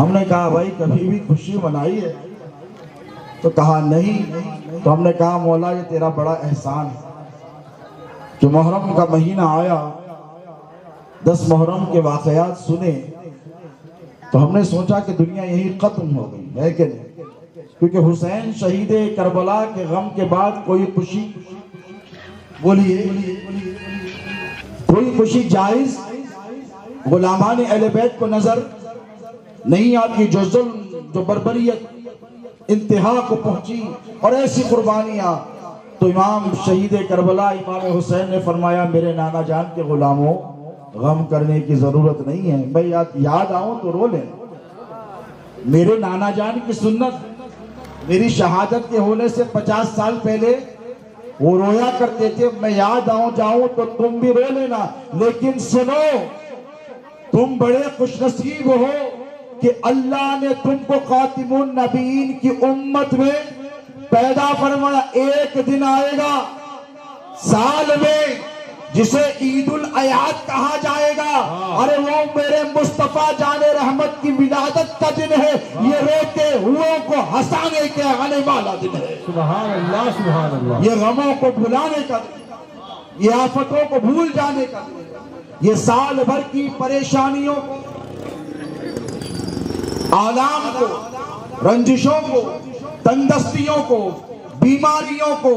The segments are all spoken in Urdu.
ہم نے کہا بھائی کبھی بھی خوشی منائی ہے؟ تو کہا نہیں. تو ہم نے کہا مولا یہ تیرا بڑا احسان ہے کہ محرم کا مہینہ آیا، 10 محرم کے واقعات سنے تو ہم نے سوچا کہ دنیا یہی ختم ہو گئی ہے کہ نہیں، کیونکہ حسین شہید کربلا کے غم کے بعد کوئی خوشی، بولیے کوئی خوشی جائز غلامان اہل بیت کو نظر نہیں آتی؟ جو ظلم، جو بربریت انتہا کو پہنچی اور ایسی قربانیاں. تو امام شہید کربلا امام حسین نے فرمایا میرے نانا جان کے غلاموں غم کرنے کی ضرورت نہیں ہے، میں یاد آؤں تو رو لیں. میرے نانا جان کی سنت میری شہادت کے ہونے سے 50 سال پہلے وہ رویا کرتے تھے، میں یاد آؤں جاؤں تو تم بھی رو لینا. لیکن سنو، تم بڑے خوش نصیب ہو کہ اللہ نے تم کو خاتم النبیین کی امت میں پیدا فرمایا. ایک دن آئے گا سال میں جسے عید الاضحیٰ کہا جائے گا، ارے وہ میرے مصطفیٰ جان رحمت کی ولادت کا دن ہے. یہ روتے ہوئے کو ہنسانے کے آنے والا دن ہے. سبحان اللہ سبحان اللہ. یہ غموں کو بھلانے کا دن، یہ آفتوں کو بھول جانے کا دن، یہ سال بھر کی پریشانیوں کو، آلام کو، رنجشوں کو، تندرستیوں کو، بیماریوں کو،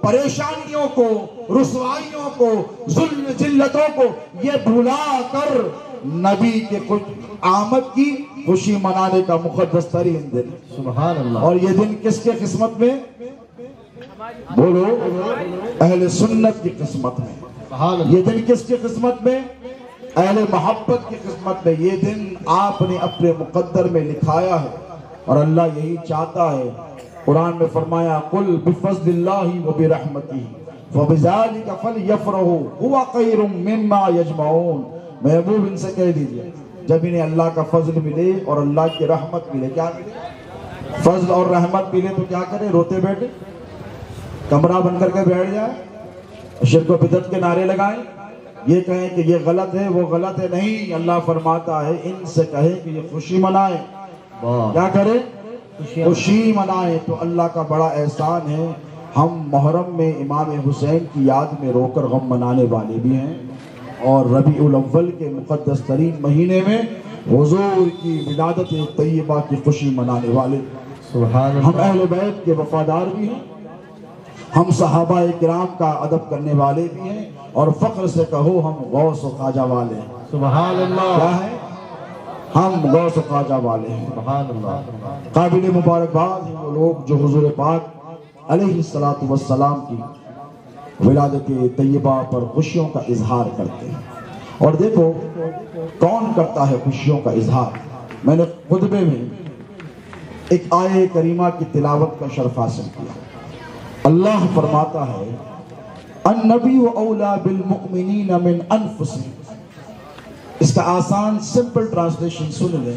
پریشانیوں کو، رسوائیوں کو، ظلم ذلتوں کو یہ بھلا کر نبی کے آمد کی خوشی منانے کا مقدس ترین دن. سبحان اللہ. اور یہ دن کس کے قسمت میں؟ بولو، اہل سنت کی قسمت میں. سبحان اللہ. یہ دن کس کی قسمت میں؟ اہل محبت کی قسمت میں. یہ دن آپ نے اپنے مقدر میں لکھایا ہے اور اللہ یہی چاہتا ہے. قرآن میں فرمایا قل بفضل اللہ وبرحمتہ فبذلک فلیفرحوا هو خیر مما یجمعون. محبوب ان سے کہہ دیجئے جب انہیں اللہ کا فضل ملے اور اللہ کی رحمت ملے، کیا ملے؟ فضل اور رحمت ملے تو کیا کرے؟ روتے بیٹھے، کمرہ بن کر کے بیٹھ جائے، شرک و بدعت کے نعرے لگائیں، یہ کہیں کہ یہ غلط ہے وہ غلط ہے؟ نہیں، اللہ فرماتا ہے ان سے کہے کہ یہ خوشی منائے. کیا کرے؟ خوشی منائے. تو اللہ کا بڑا احسان ہے، ہم محرم میں امام حسین کی یاد میں رو کر غم منانے والے بھی ہیں، اور ربیع الاول کے مقدس ترین مہینے میں حضور کی ولادت طیبہ کی خوشی منانے والے. سبحان اللہ. ہم اہل بیت کے وفادار بھی ہیں، ہم صحابہ کرام کا ادب کرنے والے بھی ہیں، اور فخر سے کہو ہم غوث و خواجہ والے ہیں. سبحان اللہ. کیا ہے؟ ہم غوث و خواجہ والے ہیں. سبحان اللہ. قابل مبارکباد ہیں وہ لوگ جو حضور پاک علیہ السلام کی ولادت طیبہ پر خوشیوں کا اظہار کرتے ہیں. اور دیکھو کون کرتا ہے خوشیوں کا اظہار. میں نے خطبے میں ایک آیہ کریمہ کی تلاوت کا شرف حاصل کیا. اللہ فرماتا ہے النبی اولا بالمؤمنین من انفسہم. اس کا آسان سمپل ٹرانسلیشن سن لیں.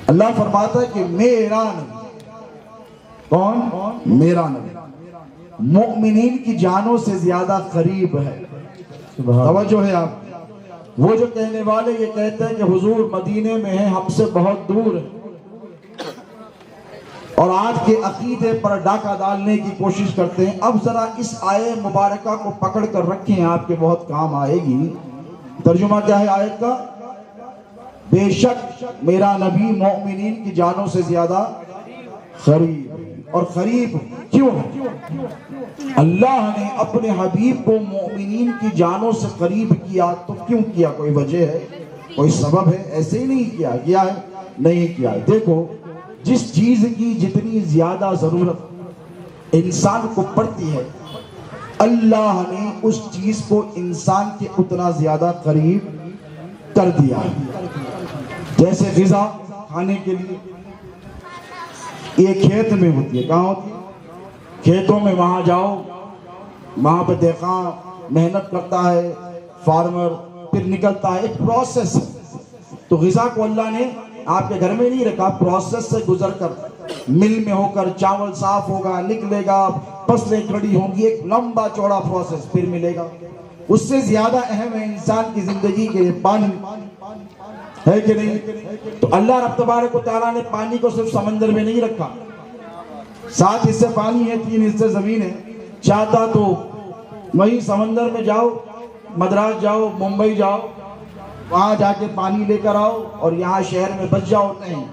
اللہ فرماتا ہے کہ میرا نبی، کون؟ میرا نبی مؤمنین کی جانوں سے زیادہ قریب ہے. توجہ ہے آپ. وہ جو کہنے والے یہ کہتے ہیں کہ حضور مدینے میں ہیں، ہم سے بہت دور ہیں، اور آج کے عقیدے پر ڈاکہ ڈالنے کی کوشش کرتے ہیں. اب ذرا اس آیے مبارکہ کو پکڑ کر رکھیں، آپ کے بہت کام آئے گی. ترجمہ کیا ہے آیت کا؟ بے شک میرا نبی مومنین کی جانوں سے زیادہ قریب. اور قریب کیوں؟ اللہ نے اپنے حبیب کو مومنین کی جانوں سے قریب کیا تو کیوں کیا؟ کوئی وجہ ہے، کوئی سبب ہے؟ ایسے ہی نہیں کیا ہے، نہیں کیا ہے. دیکھو جس چیز کی جتنی زیادہ ضرورت انسان کو پڑتی ہے، اللہ نے اس چیز کو انسان کے اتنا زیادہ قریب کر دیا ہے. جیسے غذا کھانے کے لیے یہ کھیت میں ہوتی ہے. کہاں ہوتی ہے؟ کھیتوں میں. وہاں جاؤ، وہاں پہ دیکھا محنت کرتا ہے فارمر، پھر نکلتا ہے، ایک پروسیس ہے. تو غذا کو اللہ نے آپ کے گھر میں نہیں رکھا، پروسیس سے گزر کر مل میں ہو کر چاول صاف ہوگا، نکلے گا، فصلیں کھڑی ہوں گی، ایک لمبا چوڑا پروسیس، پھر ملے گا. اس سے زیادہ اہم ہے انسان کی زندگی کے لیے پانی. ہے کہ نہیں؟ تو اللہ رب تبارک و تعالیٰ نے پانی کو صرف سمندر میں نہیں رکھا، 7 حصے پانی ہے، 3 حصے زمین ہے، چاہتا تو وہیں سمندر میں جاؤ، مدراس جاؤ، ممبئی جاؤ، وہاں جا کے پانی لے کر آؤ اور یہاں شہر میں بچ جاؤ. نہیں،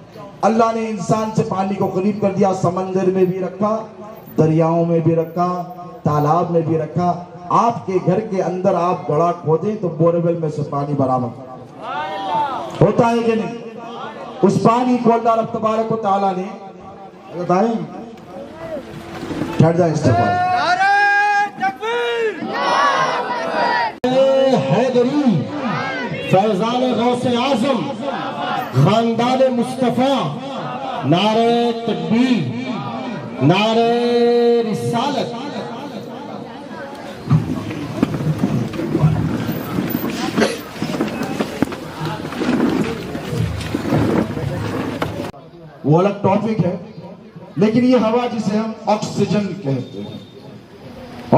اللہ نے انسان سے پانی کو قریب کر دیا، سمندر میں بھی رکھا، دریاؤں میں بھی رکھا، تالاب میں بھی رکھا. آپ کے گھر کے اندر آپ گڑھا کھودیں تو بورول میں سے پانی برآمد ہوتا ہے کہ نہیں؟ اس پانی کو اللہ رب تبارک و تعالیٰ نے بتائیں ٹھہر جائیں استغفار حیدری فیضان غوث اعظم خاندان مصطفیٰ، نعرہ تکبیر، نعرہ رسالت. وہ الگ ٹاپک ہے، لیکن یہ ہوا جسے ہم آکسیجن کہتے ہیں،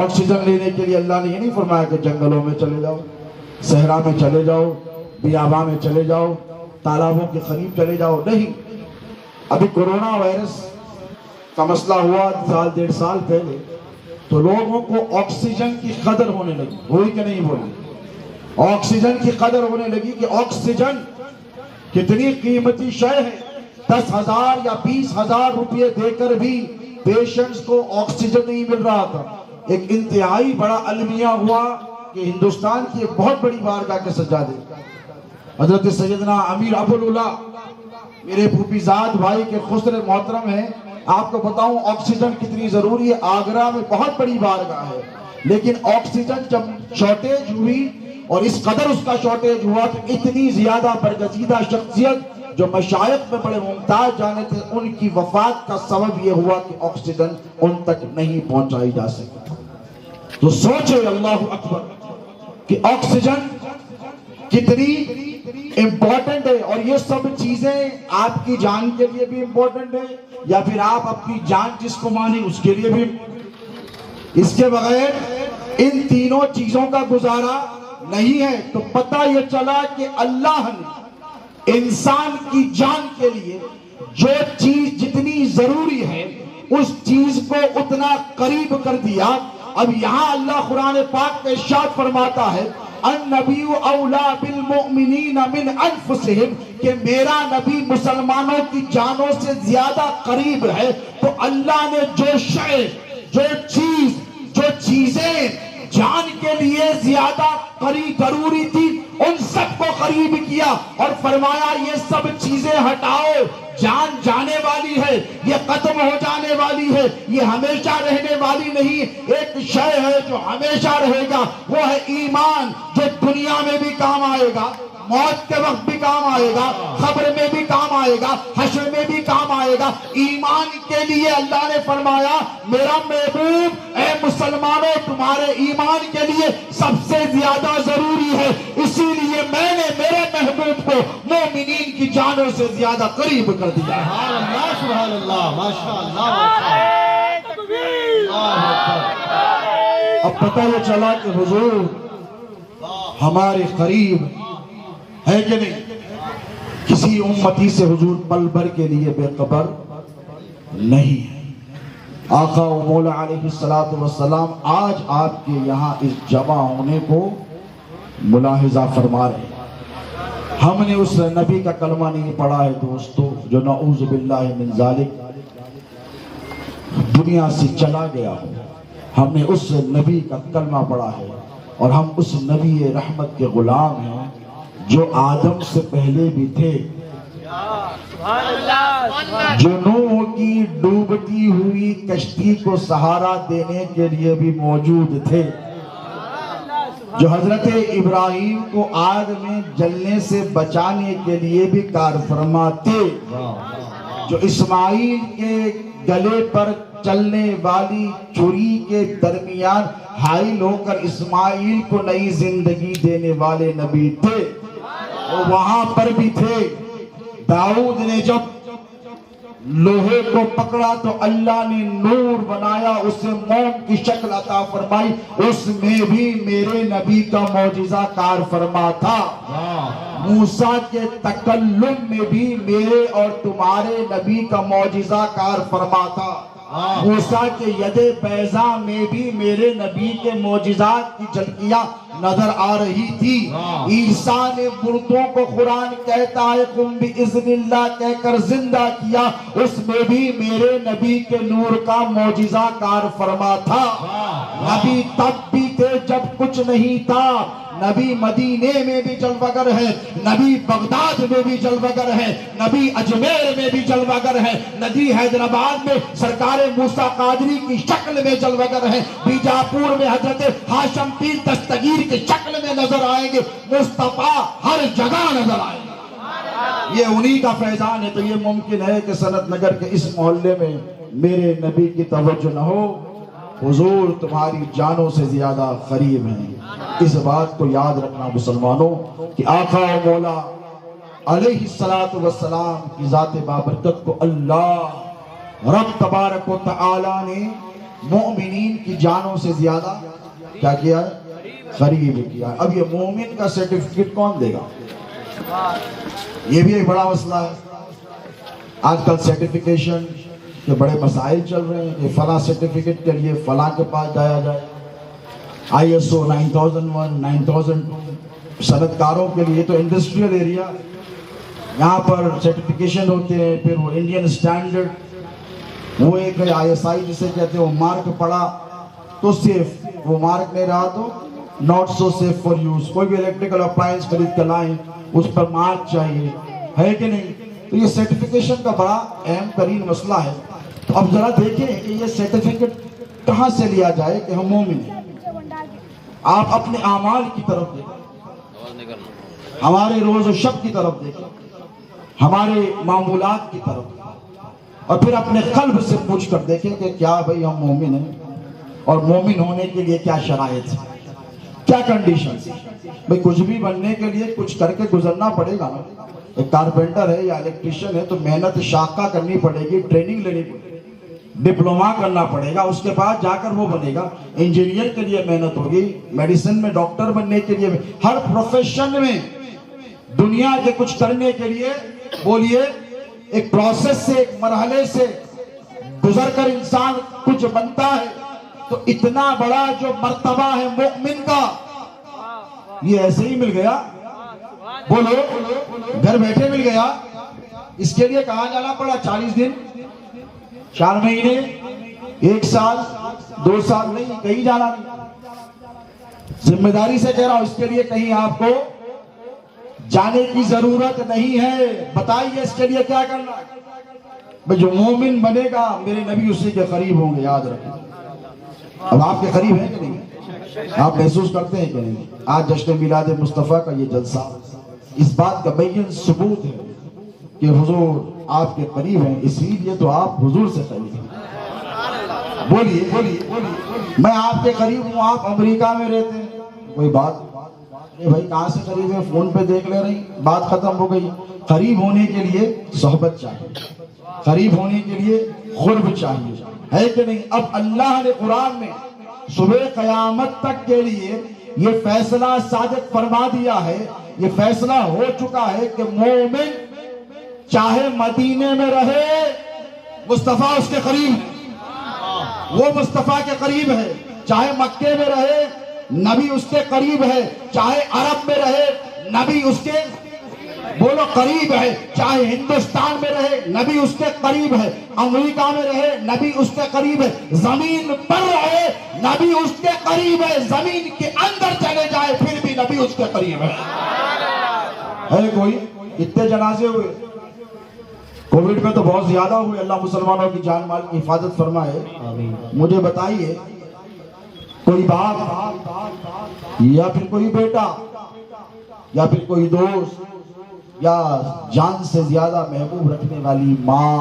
آکسیجن لینے کے لیے اللہ نے یہ نہیں فرمایا کہ جنگلوں میں چلے جاؤ، صحرا میں چلے جاؤ، بیاباں میں چلے جاؤ، تالابوں کے قریب چلے جاؤ. نہیں، ابھی کورونا وائرس کا مسئلہ ہوا 1.5 سال پہلے تو لوگوں کو آکسیجن کی قدر ہونے لگی. ہوئی کہ نہیں بولی؟ آکسیجن کی قدر ہونے لگی کہ آکسیجن کتنی قیمتی شے ہے. 10,000 یا 20,000 روپے دے کر بھی پیشنٹس کو آکسیجن نہیں مل رہا تھا. ایک انتہائی بڑا المیہ ہوا کہ ہندوستان کی ایک بہت بڑی بارگاہ کے سجادے حضرت سیدنا امیر ابوالعلا میرے پھوپھیزاد بھائی کے خسر محترم ہیں. آپ کو بتاؤں آکسیجن کتنی ضروری ہے. آگرہ میں بہت بڑی بارگاہ ہے، لیکن آکسیجن جب شارٹیج ہوئی اور اس قدر اس کا شارٹیج ہوا کہ اتنی زیادہ برگزیدہ شخصیت جو مشائخ میں بڑے ممتاز جانے تھے، ان کی وفات کا سبب یہ ہوا کہ آکسیجن ان تک نہیں پہنچائی جا سکی. تو سوچے اللہ اکبر کہ آکسیجن کتنی امپورٹنٹ ہے. اور یہ سب چیزیں آپ کی جان کے لیے بھی امپورٹنٹ ہے، یا پھر آپ اپنی جان جس کو مانی اس کے لیے بھی. اس کے بغیر ان تینوں چیزوں کا گزارا نہیں ہے. تو پتہ یہ چلا کہ اللہ نے انسان کی جان کے لیے جو چیز جتنی ضروری ہے اس چیز کو اتنا قریب کر دیا. اب یہاں اللہ قرآن پاک میں ارشاد فرماتا ہے النبی اولا بالمؤمنین من انفسہم، کہ میرا نبی مسلمانوں کی جانوں سے زیادہ قریب ہے. تو اللہ نے جو شے، جو چیز، جو چیزیں جان کے لیے زیادہ قریب ضروری تھی ان سب کو قریب کیا اور فرمایا یہ سب چیزیں ہٹاؤ. جان جانے والی ہے، یہ ختم ہو جانے والی ہے، یہ ہمیشہ رہنے والی نہیں. ایک شے ہے جو ہمیشہ رہے گا، وہ ہے ایمان، جو دنیا میں بھی کام آئے گا، موت کے وقت بھی کام آئے گا، قبر میں بھی کام آئے گا، حشر میں بھی کام آئے گا. ایمان کے لیے اللہ نے فرمایا میرا محبوب اے مسلمانوں تمہارے ایمان کے لیے سب سے زیادہ ضروری ہے، اسی لیے میں نے میرے محبوب کو مومنین کی جانوں سے زیادہ قریب کر دیا. سبحان اللہ، سبحان اللہ، ماشاءاللہ، ماشاءاللہ. اب پتہ یہ چلا کہ حضور ہمارے قریب ہے کہ نہیں. کسی امتی سے حضور پل بھر کے لیے بے خبر نہیں ہے. آقا و مولا علیہ السلام آج آپ کے یہاں اس جمع ہونے کو ملاحظہ فرما رہے ہیں. ہم نے اس نبی کا کلمہ نہیں پڑھا ہے دوستو جو نعوذ باللہ من ذالک دنیا سے چلا گیا ہو. ہم نے اس نبی کا کلمہ پڑھا ہے اور ہم اس نبی رحمت کے غلام ہیں جو آدم سے پہلے بھی تھے، جو نوح کی ڈوبتی ہوئی کشتی کو سہارا دینے کے لیے بھی موجود تھے، جو حضرت ابراہیم کو آگ میں جلنے سے بچانے کے لیے بھی کار فرما تھے، جو اسماعیل کے گلے پر چلنے والی چھری کے درمیان حائل ہو کر اسماعیل کو نئی زندگی دینے والے نبی تھے، وہ وہاں پر بھی تھے. داؤد نے جب لوہے کو پکڑا تو اللہ نے نور بنایا، اسے موم کی شکل عطا فرمائی، اس میں بھی میرے نبی کا معجزہ کار فرما تھا. موسیٰ کے تکلم میں بھی میرے اور تمہارے نبی کا معجزہ کار فرما تھا. موسیٰ کے ید بیضاء میں بھی میرے نبی کے معجزات کی جھلکیاں نظر آ رہی تھی. عیسیٰ نے مردوں کو قرآن کہتا ہے قم بِإِذْنِ اللہ کہہ کر زندہ کیا, اس میں بھی میرے نبی کے نور کا معجزہ کار فرما تھا. نبی تب بھی تھے جب کچھ نہیں تھا. نبی مدینے میں بھی جلوگر ہے, نبی بغداد میں بھی جلوگر ہے, نبی اجمیر میں بھی جلوگر ہے, نبی حیدرآباد میں سرکار موسیٰ قادری کی شکل میں جلوگر ہے, بیجاپور میں حضرت ہاشم پیر دستگیر کی شکل میں نظر آئیں گے. مصطفیٰ ہر جگہ نظر آئیں گے. یہ انہی کا فیضان ہے. تو یہ ممکن ہے کہ سنت نگر کے اس محلے میں میرے نبی کی توجہ نہ ہو. حضور تمہاری جانوں سے زیادہ قریب ہیں. اس بات کو یاد رکھنا مسلمانوں کہ آقا و مولا علیہ السلام کی ذات بابرکت کو اللہ رب تبارک و تعالی نے مومنین کی جانوں سے زیادہ کیا کیا ہے؟ قریب کیا ہے. اب یہ مومن کا سرٹیفکیٹ کون دے گا؟ یہ بھی ایک بڑا مسئلہ ہے. آج کل سرٹیفکیشن کہ بڑے مسائل چل رہے ہیں کہ فلاں سرٹیفکیٹ کے لیے فلاں کے پاس جایا جائے. ISO 9001 9002 صنعت کاروں کے لیے تو انڈسٹریل ایریا, یہاں پر سرٹیفکیشن ہوتے ہیں. پھر وہ انڈین سٹینڈرڈ, وہ ایک ہے ISI جسے کہتے ہیں, وہ مارک پڑا تو سیف, وہ مارک نہیں رہا تو not so safe for use. کوئی بھی الیکٹریکل اپلائنس خرید کر لائیں اس پر مارک چاہیے, ہے کہ نہیں؟ تو یہ سرٹیفکیشن کا بڑا اہم ترین مسئلہ ہے. تو اب ذرا دیکھیں کہ یہ سرٹیفکیٹ کہاں سے لیا جائے کہ ہم مومن ہیں. آپ اپنے اعمال کی طرف دیکھیں, ہمارے روز و شب کی طرف دیکھیں, ہمارے معمولات کی طرف, اور پھر اپنے قلب سے پوچھ کر دیکھیں کہ کیا بھئی ہم مومن ہیں, اور مومن ہونے کے لیے کیا شرائط ہے, کیا کنڈیشنز. بھئی کچھ بھی بننے کے لیے کچھ کر کے گزرنا پڑے گا نا. ایک کارپینٹر ہے یا الیکٹریشین ہے تو محنت شاقہ کرنی پڑے گی, ٹریننگ لینی پڑے گی, ڈپلوما کرنا پڑے گا, اس کے بعد جا کر وہ بنے گا. انجینئر کے لیے محنت ہوگی, میڈیسن میں ڈاکٹر بننے کے لیے, ہر پروفیشن میں دنیا کے کچھ کرنے کے لیے بولیے ایک پروسیس سے, ایک مرحلے سے گزر کر انسان کچھ بنتا ہے. تو اتنا بڑا جو مرتبہ ہے مومن کا, یہ ایسے ہی مل گیا؟ بولو, گھر بیٹھے مل گیا؟ اس کے لیے کہاں جانا پڑا؟ 40 دن 4 مہینے 1 سال 2 سال نہیں, کہیں جانا نہیں. ذمہ داری سے کہہ رہا ہوں, اس کے لیے کہیں آپ کو جانے کی ضرورت نہیں ہے. بتائیے اس کے لیے کیا کرنا ہے؟ جو مومن بنے گا میرے نبی اسی کے قریب ہوں گے, یاد رکھیں. اب آپ کے قریب ہیں کہ نہیں؟ آپ محسوس کرتے ہیں کہ نہیں؟ آج جشن میلاد مصطفیٰ کا یہ جلسہ اس بات کا بین ثبوت ہے کہ حضور آپ کے قریب ہیں, اسی لیے تو آپ حضور سے قریب ہیں. بولیے بولیے, میں آپ کے قریب ہوں, آپ امریکہ میں رہتے ہیں, کوئی بات بھائی کہاں سے قریب ہے, فون پہ دیکھ لے رہی, بات ختم ہو گئی. قریب ہونے کے لیے صحبت چاہیے, قریب ہونے کے لیے قرب چاہیے, ہے کہ نہیں؟ اب اللہ نے قرآن میں صبح قیامت تک کے لیے یہ فیصلہ صادق فرما دیا ہے, یہ فیصلہ ہو چکا ہے کہ مومن چاہے مدینے میں رہے مصطفیٰ اس کے قریب ہے, وہ مصطفیٰ کے قریب ہے. چاہے مکے میں رہے نبی اس کے قریب ہے, چاہے عرب میں رہے نبی اس کے بولو قریب ہے, چاہے ہندوستان میں رہے نبی اس کے قریب ہے, امریکہ میں رہے نبی اس کے قریب ہے, زمین پر رہے نبی اس کے قریب ہے, زمین کے اندر چلے جائے پھر بھی نبی اس کے قریب ہے. کوئی اتنے جنازے ہوئے کووڈ میں تو بہت زیادہ ہوئے, اللہ مسلمانوں کی جان مال کی حفاظت فرمائے. مجھے بتائیے کوئی باپ یا پھر کوئی بیٹا یا پھر کوئی دوست یا جان سے زیادہ محبوب رکھنے والی ماں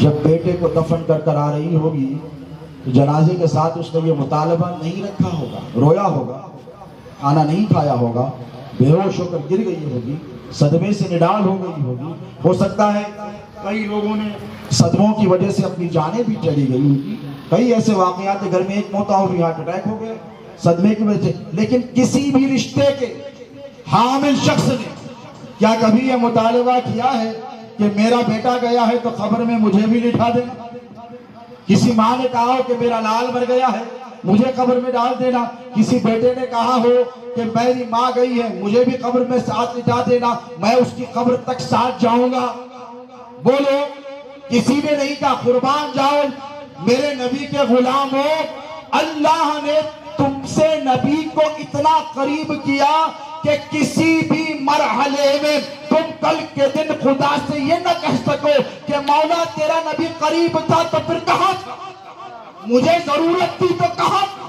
جب بیٹے کو دفن کر کر آ رہی ہوگی تو جنازے کے ساتھ اس نے یہ مطالبہ نہیں رکھا ہوگا, رویا ہوگا, کھانا نہیں کھایا ہوگا, بے ہوش ہو کر گر گئی ہوگی, صدمے سے نڈال ہو گئی ہوگی. ہو سکتا ہے کئی لوگوں نے صدموں کی وجہ سے اپنی جانیں بھی چلی گئی ان کی, کئی ایسے واقعات ہیں, گھر میں ایک موت ہو گئی, ہارٹ اٹیک ہو گئے صدمے کی وجہ سے. لیکن کسی بھی رشتے کے حامل شخص نے کیا کبھی یہ مطالبہ کیا ہے کہ میرا بیٹا گیا ہے تو قبر میں مجھے بھی لٹھا دینا؟ کسی ماں نے کہا ہو کہ میرا لال مر گیا ہے مجھے قبر میں ڈال دینا؟ کسی بیٹے نے کہا ہو کہ میری ماں گئی ہے مجھے بھی قبر میں ساتھ لٹا دینا، میں اس کی قبر تک ساتھ جاؤں گا؟ بولو، کسی نے نہیں کہا۔ قربان جاؤ میرے نبی کے غلاموں، اللہ نے تم سے نبی کو اتنا قریب کیا کہ کسی بھی مرحلے میں تم کل کے دن خدا سے یہ نہ کہہ سکو کہ مولا تیرا نبی قریب تھا تو پھر کہاں تھا؟ مجھے ضرورت تھی تو کہاں تھا؟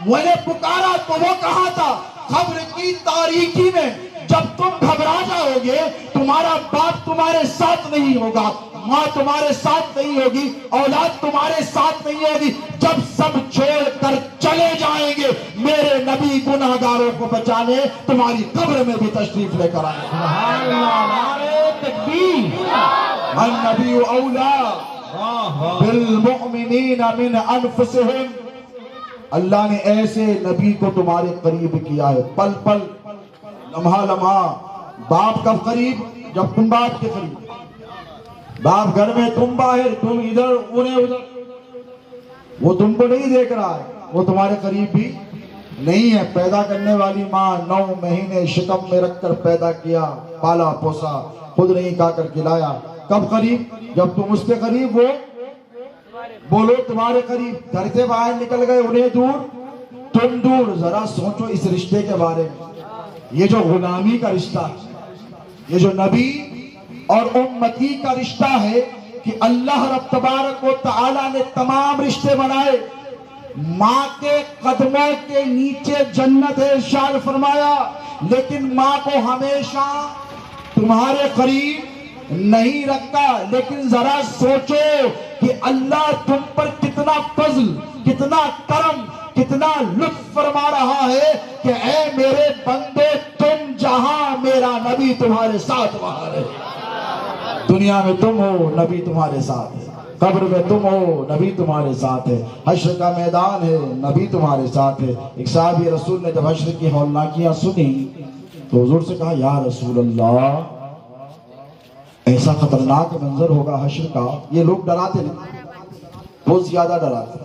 میں نے پکارا تو وہ کہاں تھا؟ قبر کی تاریکی میں جب تم گھبرا جاؤ گے، تمہارا باپ تمہارے ساتھ نہیں ہوگا، ماں تمہارے ساتھ نہیں ہوگی، اولاد تمہارے ساتھ نہیں ہوگی، جب سب چھوڑ کر چلے جائیں گے میرے نبی گناہگاروں کو بچانے تمہاری قبر میں بھی تشریف لے کر آئے۔ سبحان اللہ، نعرہ تکبیر، النبی اولا بالمؤمنین من انفسہم، اللہ نے ایسے نبی کو تمہارے قریب کیا ہے، پل پل لمحہ لمحہ۔ باپ کب قریب؟ جب تم باپ کے قریب، باپ گھر میں تم باہر، تم ادھر انہیں ادھر، وہ تم کو نہیں دیکھ رہا ہے، وہ تمہارے قریب بھی نہیں ہے۔ پیدا کرنے والی ماں 9 مہینے شکم میں رکھ کر پیدا کیا، پالا پوسا، خود نہیں کھا کر کھلایا، کب قریب؟ جب تم اس کے قریب، وہ بولو تمہارے قریب۔ گھر سے باہر نکل گئے، انہیں دور تم دور۔ ذرا سوچو اس رشتے کے بارے میں، یہ جو غلامی کا رشتہ ہے، یہ جو نبی اور امتی کا رشتہ ہے کہ اللہ رب تبارک و تعالی نے تمام رشتے بنائے۔ ماں کے قدموں کے نیچے جنت ہے ارشاد فرمایا، لیکن ماں کو ہمیشہ تمہارے قریب نہیں رکھتا۔ لیکن ذرا سوچو کہ اللہ تم پر کتنا فضل، کتنا کرم، کتنا لطف فرما رہا ہے کہ اے میرے بندے تم جہاں میرا نبی تمہارے ساتھ وہاں رہے۔ دنیا میں تم ہو، نبی تمہارے ساتھ ہے، قبر میں تم ہو، نبی تمہارے ساتھ ہے، حشر کا میدان ہے، نبی تمہارے ساتھ ہے۔ ایک صحابی رسول نے جب حشر کی ہولناکیاں سنی تو حضور سے کہا یا رسول اللہ ایسا خطرناک منظر ہوگا حشر کا، یہ لوگ ڈراتے نہیں، بہت زیادہ ڈراتے،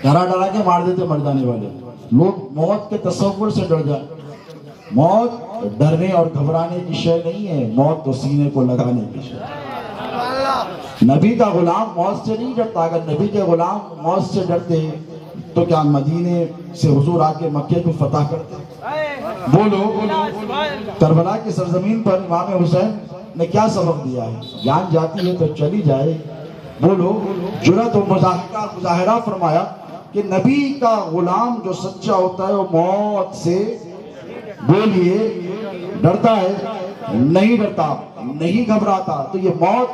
ڈرا کے مار دیتے مر جانے والے لوگ، موت کے تصور سے ڈر جائیں۔ موت ڈرنے اور گھبرانے کی شے نہیں ہے، موت تو سینے کو لگانے کی شے ہے۔ نبی کا غلام موت سے نہیں ڈرتا، اگر نبی کے غلام موت سے ڈرتے تو کیا مدینے سے حضور آ کے مکے کو فتح کرتے؟ بولو، کربلا کی سرزمین پر امام حسین نے کیا سبق دیا ہے؟ جان جاتی ہے تو چلی جائے۔ بولو، جرأت و مظاہرہ فرمایا کہ نبی کا غلام جو سچا ہوتا ہے وہ موت سے، بولیے، ڈرتا ہے؟ نہیں ڈرتا، نہیں گھبراتا۔ تو یہ موت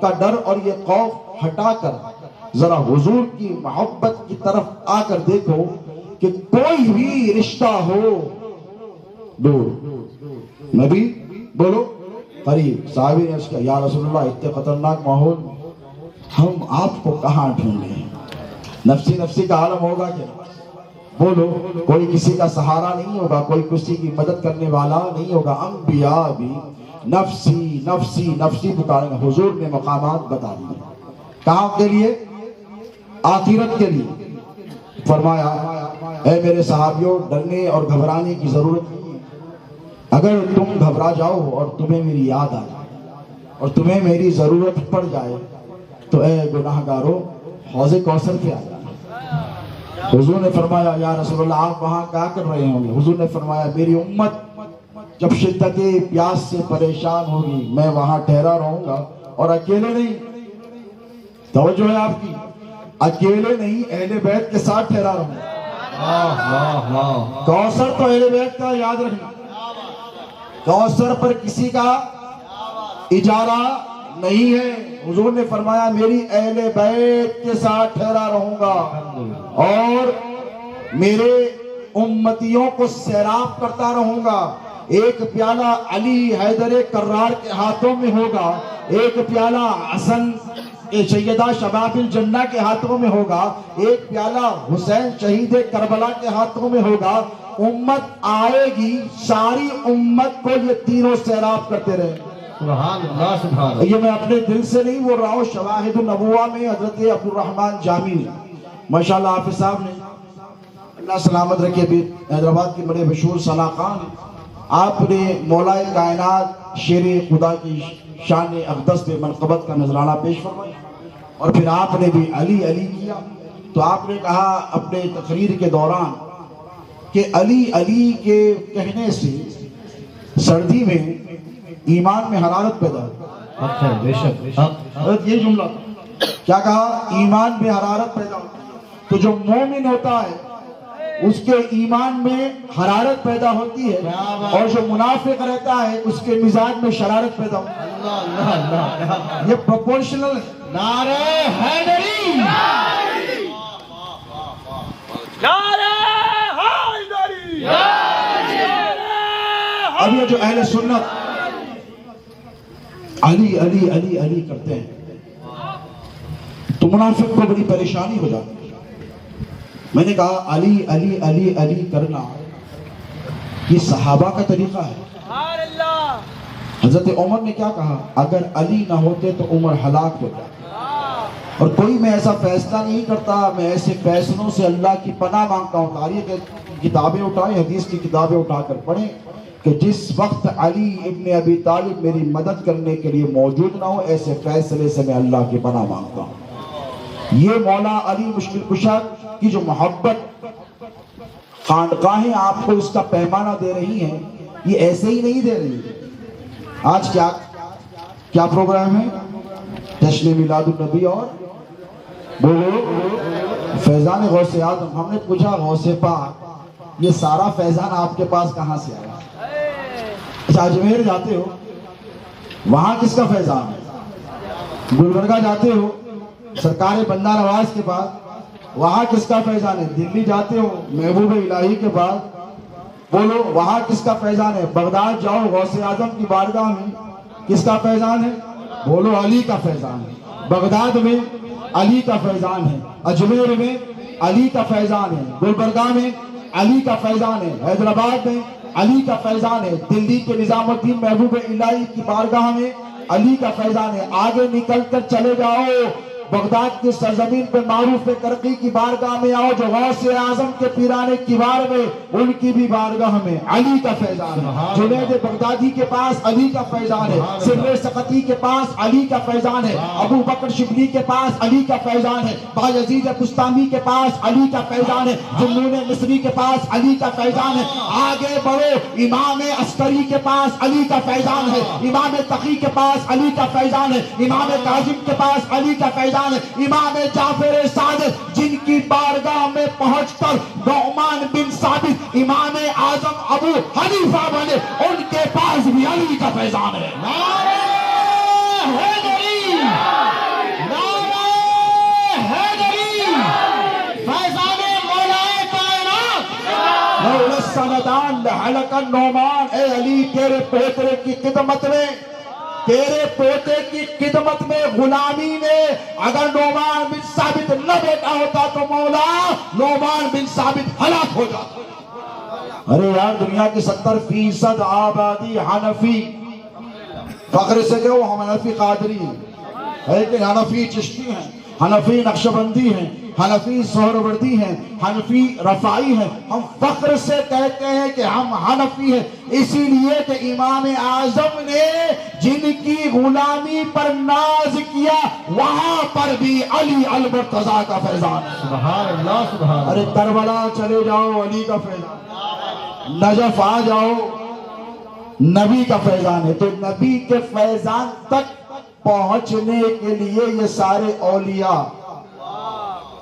کا ڈر اور یہ خوف ہٹا کر ذرا حضور کی محبت کی طرف آ کر دیکھو کہ کوئی بھی رشتہ ہو دور، نبی بولو قریب۔ صحابی نے اس کا یا رسول اللہ اتنے خطرناک ماحول ہم آپ کو کہاں ڈھونڈیں؟ نفسی نفسی کا عالم ہوگا کیا؟ بولو، کوئی کسی کا سہارا نہیں ہوگا، کوئی کسی کی مدد کرنے والا نہیں ہوگا۔ انبیاء بھی نفسی نفسی نفسی پکاریں گے۔ حضور نے مقامات بتا دیے، کہاں کے لیے؟ آخرت کے لیے۔ فرمایا اے میرے صحابیوں، ڈرنے اور گھبرانے کی ضرورت نہیں ہے۔ اگر تم گھبرا جاؤ اور تمہیں میری یاد آ جائے اور تمہیں میری ضرورت پڑ جائے تو اے گناہگاروں حوض کوثر پہ آ جانا۔ حضور نے فرمایا یا رسول اللہ آپ وہاں کیا کر رہے ہوں گے؟ حضور نے فرمایا میری امت جب شدت پیاس سے پریشان ہوگی میں وہاں ٹھہرا رہوں گا، اور اکیلے نہیں، توجہ ہے آپ کی، اکیلے نہیں، اہل بیت کے ساتھ ٹھہرا رہوں گا۔ کوثر تو اہل بیت کا یاد رکھنا، کوثر پر کسی کا اجارہ نہیں ہے۔ حضور نے فرمایا میری اہل بیت کے ساتھ ٹھہرا رہوں گا اور میرے امتیوں کو سیراب کرتا رہوں گا۔ ایک پیالہ علی حیدر کرار کے ہاتھوں میں ہوگا، ایک پیالہ حسن سیدہ شباب الجنہ کے ہاتھوں میں ہوگا، ایک پیالہ حسین شہید کربلا کے ہاتھوں میں ہوگا، امت آئے گی، ساری امت کو یہ تینوں سیراب کرتے رہے۔ سبحان اللہ سبحان اللہ۔ یہ میں اپنے دل سے نہیں بول رہا ہوں، شواہد النبوہ میں حضرت عبدالرحمن جامی ماشاءاللہ حافظ صاحب نے اللہ سلامت رکھے، بھی حیدرآباد کے بڑے مشہور صلاح خان، آپ نے مولا کائنات شیر خدا کی شان اقدس پہ منقبت کا نذرانہ پیش فرمایا، اور پھر آپ نے بھی علی علی کیا۔ تو آپ نے کہا اپنے تقریر کے دوران کہ علی علی کے کہنے سے سردی میں ایمان میں حرارت پیدا ہو۔ اچھا بے شک بے شک۔ حضرت یہ جملہ کیا کہا؟ ایمان میں حرارت پیدا ہو۔ تو جو مومن ہوتا ہے اس کے ایمان میں حرارت پیدا ہوتی ہے، اور جو منافق رہتا ہے اس کے مزاج میں شرارت پیدا ہوتی ہے۔ اللہ اللہ اللہ اللہ۔ یہ پروپورشنل ہے۔ نعرہ حیدری، نعرہ حیدری، اب یہ جو اہل سنت علی علی علی علی کرتے ہیں تو منافق کو بڑی پریشانی ہو جاتی ہے۔ میں نے کہا علی علی علی علی کرنا یہ صحابہ کا طریقہ ہے۔ سبحان اللہ، حضرت عمر نے کیا کہا؟ اگر علی نہ ہوتے تو عمر ہلاک ہو جاتا۔ اور کوئی میں ایسا فیصلہ نہیں کرتا، میں ایسے فیصلوں سے اللہ کی پناہ مانگتا ہوں۔ تاریخ کی کتابیں اٹھائیں، حدیث کی کتابیں اٹھا کر پڑھیں کہ جس وقت علی ابن ابی طالب میری مدد کرنے کے لیے موجود نہ ہو، ایسے فیصلے سے میں اللہ کی پناہ مانگتا ہوں۔ یہ مولا علی مشکل کشا کی جو محبت خانقاہیں آپ کو اس کا پیمانہ دے رہی ہیں، یہ ایسے ہی نہیں دے رہی۔ آج کیا پروگرام ہے؟ جشن میلاد النبی اور بولو فیضان غوث اعظم۔ ہم نے پوچھا غوث پاک یہ سارا فیضان آپ کے پاس کہاں سے آیا؟ اچھا اجمیر جاتے ہو، وہاں کس کا فیضان ہے؟ گلبرگہ جاتے ہو سرکار بندہ نواز کے پاس، وہاں کس کا فیضان ہے؟ دلی جاتے ہو محبوب الہی کے پاس، بولو وہاں کس کا فیضان ہے؟ بغداد جاؤ غوث اعظم کی بارگاہ میں، کس کا فیضان ہے؟ بولو علی کا فیضان ہے۔ بغداد میں علی کا فیضان ہے، اجمیر میں علی کا فیضان ہے، گلبرگہ میں علی کا فیضان ہے، حیدرآباد میں علی کا فیضان ہے، دلی کے نظام الدین محبوب الہی کی بارگاہ میں علی کا فیضان ہے۔ آگے نکل کر چلے جاؤ بغداد کی سرزمین پہ معروف کرقی کی بارگاہ میں آؤ، جو غوث اعظم کے پیرانے کبار میں، ان کی بھی بارگاہ میں علی کا فیضان ہے۔ جنید بغدادی کے پاس علی کا فیضان ہے، سر سقطی کے پاس علی کا فیضان ہے، ابو بکر شبلی کے پاس علی کا فیضان ہے، بایزید بستامی کے پاس علی کا فیضان ہے، ذوالنون مصری کے پاس علی کا فیضان ہے۔ آگے بڑھو امام عسکری کے پاس علی کا فیضان ہے، امام تقی کے پاس علی کا فیضان ہے، امام کاظم کے پاس علی کا فیضان ہے، امام جعفر صادق جن کی بارگاہ میں پہنچ کر نعمان بن ثابت امام اعظم ابو حنیفہ بنے، ان کے پاس بھی علی کا فیضان ہے۔ نعرہ حیدری، نعرہ حیدری، فیضان مولا کائنات، مولا السندان لحلق النعمان۔ اے علی تیرے پوترے کی خدمت میں، تیرے پوتے کی خدمت میں، غلامی میں اگر نعمان بن ثابت نہ بیٹا ہوتا تو مولا نعمان بن ثابت ہلاک ہو جاتا۔ ارے یار دنیا کی 70% آبادی حنفی، فخر سے کہ وہ حنفی قادری ہیں، لیکن حنفی چشتی ہیں، حنفی نقشبندی ہیں، حنفی سہروردی ہیں، حنفی رفائی ہیں۔ ہم فخر سے کہتے ہیں کہ ہم حنفی ہیں، اسی لیے کہ امام اعظم نے جن کی غلامی پر ناز کیا وہاں پر بھی علی المرتضیٰ کا فیضان ہے۔ سبحان اللہ سبحان اللہ۔ ارے کربلا چلے جاؤ علی کا فیضان، نجف آ جاؤ نبی کا فیضان ہے۔ تو نبی کے فیضان تک پہنچنے کے لیے یہ سارے اولیاء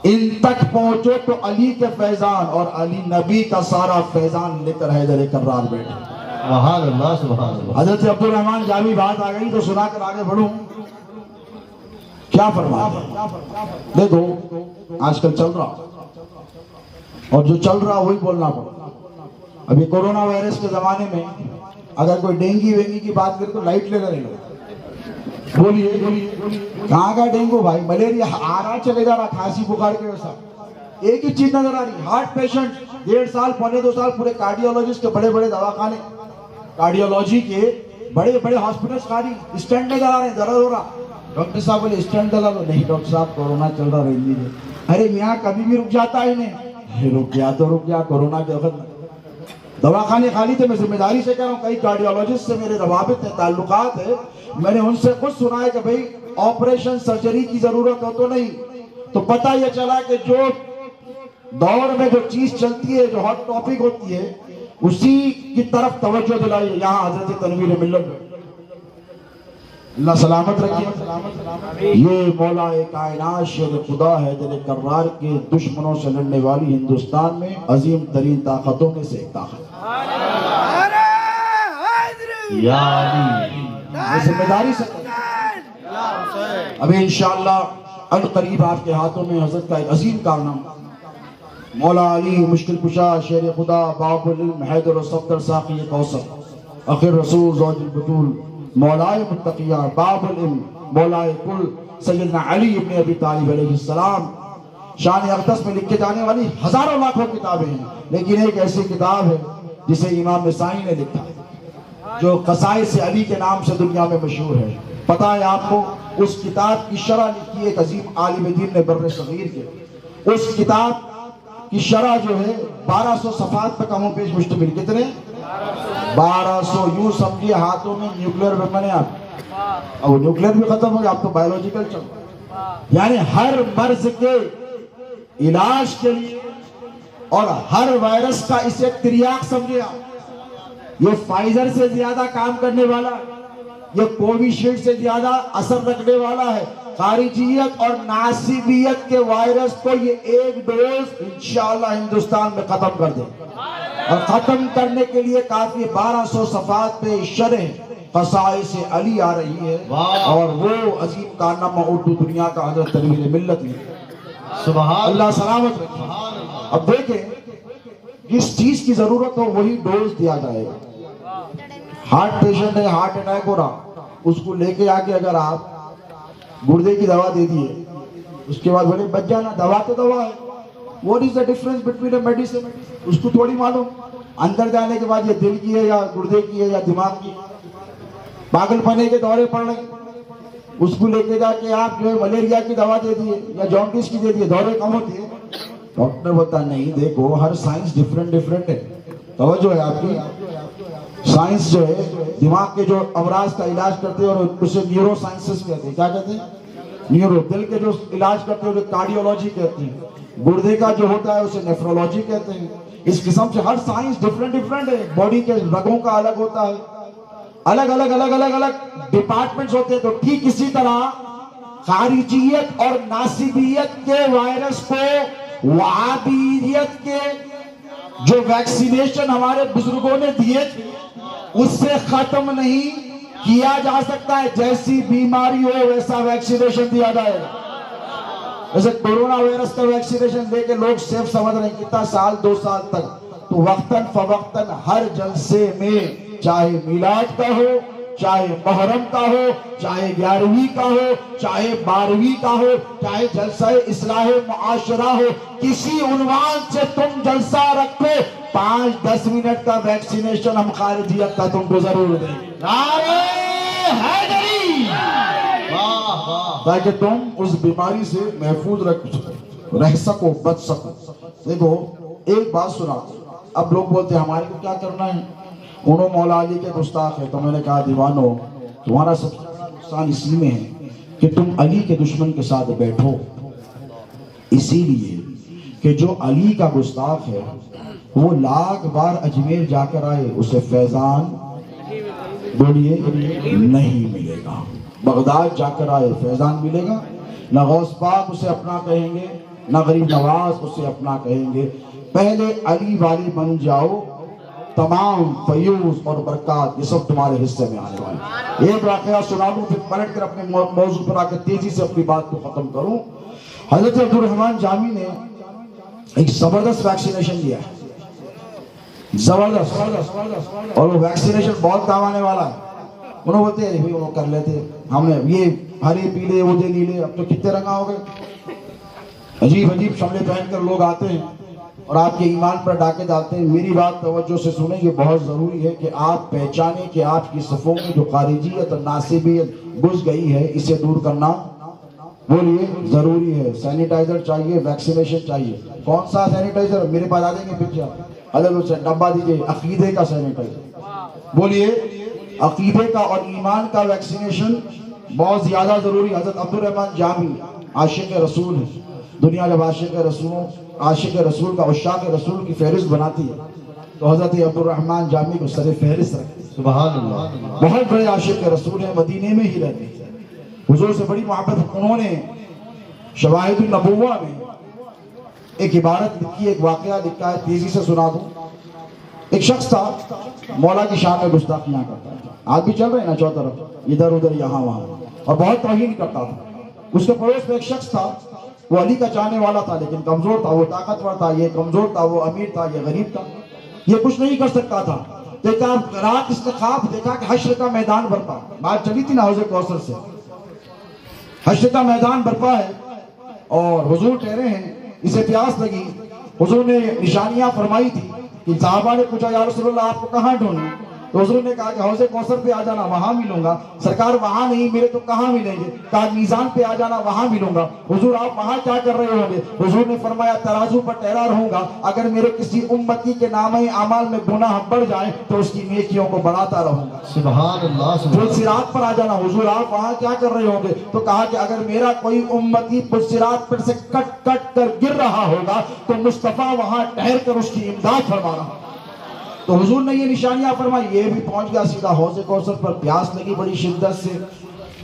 ان تک پہنچو تو علی کے فیضان اور علی نبی کا سارا فیضان لے کر حیدر کرار بیٹھے۔ سبحان اللہ سبحان اللہ۔ حضرت عبدالرحمن جامی بات آ گئی تو سنا کر آگے بڑھوں۔ کیا فرما دیکھو آج کل چل رہا اور جو چل رہا وہی بولنا پڑا۔ ابھی کورونا وائرس کے زمانے میں اگر کوئی ڈینگی وینگی کی بات کرے تو لائٹ لے کر بولیے کہاں کا ڈینگو بھائی؟ ملیریا آ رہا چلے جا رہا، کھانسی بخار کے ویسا ایک ہی چیز نظر آ رہی، ہارٹ پیشنٹ 1.5 سال 1.25 سال پورے کارڈیولوجسٹ کے بڑے بڑے دواخانے کارڈیولوجی کے بڑے بڑے ہاسپٹلس خالی، اسٹینڈ نظر آ رہے ہیں، درد ہو رہا، ڈاکٹر صاحب بولے اسٹینڈ ڈلا لو، نہیں ڈاکٹر صاحب کورونا چل رہا رہنے دیجیے، ارے میاں کبھی بھی رک جاتا ہے انہیں، رک گیا تو رک گیا، کورونا کے وقت دواخانے خالی تھے، میں ذمہ داری سے کہہ رہا ہوں، کئی کارڈیولوجسٹ سے میرے روابط ہیں، تعلقات ہیں، میں نے ان سے خود سنا ہے کہ بھئی آپریشن سرجری کی ضرورت ہو تو نہیں، تو پتہ یہ چلا کہ جو دور میں جو چیز چلتی ہے، جو ہاٹ ٹاپک ہوتی ہے، اسی کی طرف توجہ دلائی ہے یہاں حضرت تنویر ملت میں۔ اللہ سلامت رکھیے۔ یہ مولا کائنات شیر خدا ہے دل کرار کے دشمنوں سے لڑنے والی ہندوستان میں عظیم ترین طاقتوں میں سے ایک طاقت، یا علی یہ ذمہ داری سے ابھی انشاءاللہ القریب آپ کے ہاتھوں میں حضرت کا ایک عظیم کارنامہ، مولا علی مشکل کشا شیر خدا باب العلم حیدر الصفدر ساقی کوثر آخر رسول زوج البطول مولائے متقیہ باب العلم مولائے کل سیدنا علی ابن ابی طالب علیہ السلام۔ شان اقدس میں لکھے جانے والی ہزاروں لاکھوں کتابیں ہیں، لیکن ایک ایسی کتاب ہے جسے امام نسائی نے لکھا ہے، جو قصائص علی کے نام سے دنیا میں مشہور ہے۔ پتہ ہے آپ کو اس کتاب کی شرح لکھی ایک عظیم عالم دین نے بر صغیر کے، اس کتاب کی شرح جو ہے 1200 صفحات پر کم و بیش مشتمل، کتنے؟ 1200، یوں سمجھے ہاتھوں میں نیوکلیر ویپن ہے آپ، اور نیوکلیر بھی ختم ہو گیا، آپ تو بایولوجیکل چل رہا، یعنی ہر مرض کے علاج کے لیے اور ہر وائرس کا اسے تریاق سمجھے آپ، یہ فائزر سے زیادہ کام کرنے والا ہے، یہ کووی شیلڈ سے زیادہ اثر رکھنے والا ہے، خارجیت اور ناصبیت کے وائرس کو یہ ایک ڈوز انشاءاللہ ہندوستان میں ختم کر دے، اور ختم کرنے کے لیے کافی 1200 صفحات پہ شرح قصائص علی آ رہی ہے، اور وہ عظیم کارنامہ اردو دنیا کا حضرت تنویر ملت نے، سبحان اللہ سلامت رکھے۔ اب دیکھیں جس چیز کی ضرورت ہو وہی ڈوز دیا جائے گا۔ ہارٹ پیشنٹ ہے، ہارٹ اٹیک ہو رہا، اس کو لے کے آگے اگر آپ گردے کی دوا دے دیے، اس کے بعد بولے بچ جانا، دوا تو دوا ہے، what is the difference between a medicine؟ اس کو تھوڑی معلوم اندر جانے کے بعد یہ دل کی ہے یا گردے کی ہے یا دماغ کی، پاگل پنے کے دورے پڑ رہے، اس کو لے کے جا کے آپ جو ہے ملیریا کی دوا دے دیے یا جانڈس کی دے دیے، دورے کم ہوتے ہیں، ڈاکٹر بتا نہیں، دیکھو ہر سائنس ڈیفرنٹ ہے، توجہ ہے آپ کی، سائنس جو ہے دماغ کے جو امراض کا علاج کرتے ہیں اور اسے نیورو سائنسز کہتے ہیں، کیا کہتے ہیں؟ نیورو، دل کے جو علاج کرتے ہیں اسے کارڈیولوجی کہتے ہیں، گردے کا جو ہوتا ہے اسے نیفرولوجی کہتے ہیں، اس قسم سے ہر سائنس ڈیفرنٹ ہے، باڈی کے رگوں کا الگ ہوتا ہے، الگ ڈپارٹمنٹس ہوتے ہیں، تو ٹھیک اسی طرح خارجیت اور ناصبیت کے وائرس کو وہابیت کے جو ویکسینیشن ہمارے بزرگوں نے دیے تھے اس سے ختم نہیں کیا جا سکتا ہے، جیسی بیماری ہو ویسا ویکسینیشن دیا جائے گا۔ جیسے کورونا وائرس کا ویکسینیشن دے کے لوگ سیف سمجھ رہے ہیں کتنا سال 2 سال تک، تو وقتاً فوقتاً ہر جلسے میں چاہے میلاد کا ہو، چاہے محرم کا ہو، چاہے 11ویں کا ہو، چاہے 12ویں کا ہو، چاہے جلسہ اصلاح معاشرہ ہو، کسی عنوان سے تم جلسہ رکھو، 5-10 منٹ کا ویکسینیشن ہم خارجیت کا تم کو ضرور دیں، نعرہ حیدری، تاکہ تم اس بیماری سے محفوظ رہ سکو، بچ سکو۔ دیکھو ایک بات سنا، اب لوگ بولتے ہیں ہمارے کو کیا کرنا ہے، انہوں مولا علی کے گستاخ ہے، تو میں نے کہا دیوانو تمہارا سب سے بڑا نقصان اسی میں ہے کہ تم علی کے دشمن کے ساتھ بیٹھو، اسی لیے کہ جو علی کا گستاخ ہے وہ لاکھ بار اجمیر جا کر آئے، اسے فیضان بولیے نہیں ملے گا، بغداد جا کر آئے فیضان ملے گا، نہ غوث پاک اسے اپنا کہیں گے، نہ غریب نواز اسے اپنا کہیں گے، پہلے علی والی بن جاؤ، تمام فیوز اور برکات یہ سب تمہارے حصے میں آنے والے۔ ایک واقعہ سنا دوں پھر پلٹ کر اپنے موضوع پر آ کر تیزی سے اپنی بات کو ختم کروں۔ حضرت عبد الرحمن جامی نے ایک زبردست ویکسینیشن دیا ہے، زبردست، اور وہ ویکسینیشن بہت کام آنے والا ہے، انہوں بولتے ہیں وہ کر لیتے، ہم نے یہ ہرے پیلے اودے نیلے، اب تو کتنے رنگا ہو گئے، عجیب عجیب شملے پہن کر لوگ آتے ہیں اور آپ کے ایمان پر ڈاکے ڈالتے ہیں۔ میری بات توجہ سے سنیں، یہ بہت ضروری ہے کہ آپ پہچانیں کہ آپ کی صفوں میں جو خارجیت اور ناصبیت گھس گئی ہے، اسے دور کرنا بولیے ضروری ہے۔ سینیٹائزر چاہیے، ویکسینیشن چاہیے۔ کون سا سینیٹائزر؟ میرے پاس آ دیں گے پکچر، الگ سے ڈبہ دیجیے، عقیدے کا سینیٹائزر، بولیے عقیدے کا اور ایمان کا ویکسینیشن بہت زیادہ ضروری۔ حضرت عبدالرحمن جامی عاشق رسول ہے، دنیا جب عاشق رسول کا عشاق رسول کی فہرست بناتی ہے تو حضرت عبدالرحمن جامی کو سر فہرست رکھتی ہے۔ سبحان اللہ۔ بہت بڑے عاشق رسول ہیں، مدینے میں ہی رہتے ہیں، حضور سے بڑی محبت۔ انہوں نے شواہد النبوہ میں ایک عبارت لکھی، ایک واقعہ لکھا ہے، تیزی سے سنا دوں۔ ایک شخص تھا مولا کی شان میں گستاخیاں کرتا تھا، آج بھی چل رہے ہیں نا چوطرف، ادھر ادھر یہاں وہاں، اور بہت توہین کرتا تھا۔ اس کے پڑوس میں ایک شخص تھا، وہ علی کا چاہنے والا تھا لیکن کمزور تھا، وہ طاقتور تھا، یہ کمزور تھا، وہ امیر تھا، یہ غریب تھا، یہ کچھ نہیں کر سکتا تھا۔ دیکھا رات اس نے خواب دیکھا کہ حشر کا میدان برپا، بات چلی تھی نا حوض کوثر سے، حشر کا میدان برپا ہے اور حضور ٹھہرے ہیں، اسے پیاس لگی۔ حضور نے نشانیاں فرمائی تھی کہ صحابہ نے پوچھا یا رسول اللہ آپ کو کہاں ڈھونڈوں؟ تو حضور نے کہا کہ حوض کوثر پہ آ جانا، وہاں ملوں گا۔ سرکار وہاں نہیں ملے تو کہاں ملیں گے؟ کہا میزان پہ آ جانا، وہاں ملوں گا۔ حضور آپ وہاں کیا کر رہے ہوں گے؟ حضور نے فرمایا ترازو پر ٹھہرا رہوں گا، اگر میرے کسی امتی کے نامہ اعمال میں گناہ بڑھ جائیں تو اس کی نیکیوں کو بڑھاتا رہوں گا۔ سبحان اللہ۔ پل صراط پر آ جانا، حضور آپ وہاں کیا کر رہے ہوں گے؟ تو کہا کہ اگر میرا کوئی امتی پل صراط پر سے کٹ کٹ کر گر رہا ہوگا تو مصطفیٰ وہاں ٹھہر کر اس کی امداد فرما رہا۔ تو حضور نے یہ نشانیاں فرمائی، یہ بھی پہنچ گیا سیدھا حوض کوثر پر، پیاس لگی بڑی شدت سے،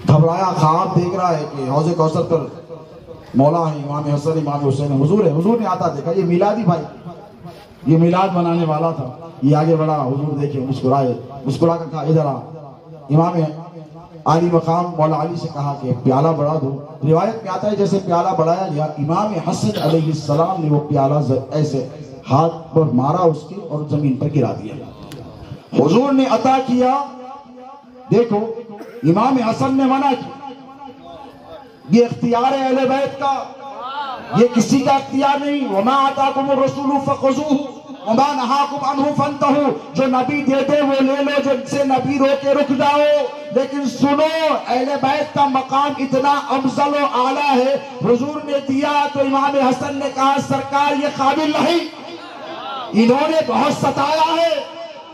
گھبرایا، خواب دیکھ رہا ہے کہ حوض کوثر پر مولا ہے، امام حسن امام حسین حضور ہے۔ حضور نے آتا دیکھا، یہ میلادی بھائی، یہ میلاد منانے والا تھا، یہ آگے بڑھا، حضور دیکھے مسکرائے، مسکرا کر کہا ادھر آ۔ امام عالی مقام مولا علی سے کہا کہ پیالہ بڑھا دو۔ روایت میں آتا ہے جیسے پیالہ بڑھایا گیا، امام حسن علیہ السلام نے وہ پیالہ ایسے ہاتھ پر مارا اس کے اور زمین پر گرا دیا۔ حضور نے عطا کیا، دیکھو امام حسن نے منع کیا، یہ اختیار ہے اہل بیت کا، یہ کسی کا اختیار نہیں۔ وما آتاکم الرسول فخذوہ وما نہاکم عنہ فانتہوا، جو نبی دے دے وہ لے لو، جو سے نبی روکے رک جاؤ۔ لیکن سنو، اہل بیت کا مقام اتنا افضل و اعلیٰ ہے، حضور نے دیا تو امام حسن نے کہا سرکار یہ قابل نہیں، انہوں نے بہت ستایا ہے،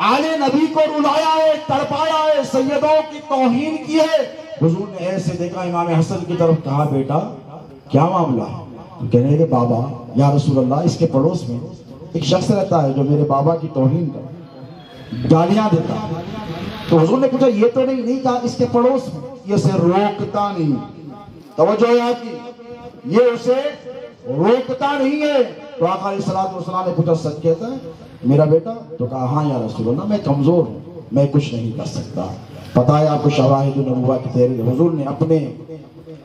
آل نبی کو رلایا ہے، تڑپایا ہے، سیدوں کی توہین کی ہے۔ حضور نے ایسے دیکھا امام حسن کی طرف، کہا بیٹا کیا معاملہ ہے؟ تو کہنے لگے بابا یا رسول اللہ اس کے پڑوس میں ایک شخص رہتا ہے جو میرے بابا کی توہین کا گالیاں دیتا ہے۔ تو حضور نے پوچھا یہ تو نہیں کہا اس کے پڑوس میں، یہ اسے روکتا نہیں، توجہ ہے آپ کی، یہ اسے روکتا نہیں ہے۔ تو آقا علیہ السلام نے پوچھا سچ کہتا ہے میرا بیٹا؟ تو کہا ہاں یا رسول اللہ میں کمزور ہوں، میں کچھ نہیں کر سکتا۔ پتہ ہے آپ کو شواہد النبوہ کی تحریر، حضور نے اپنے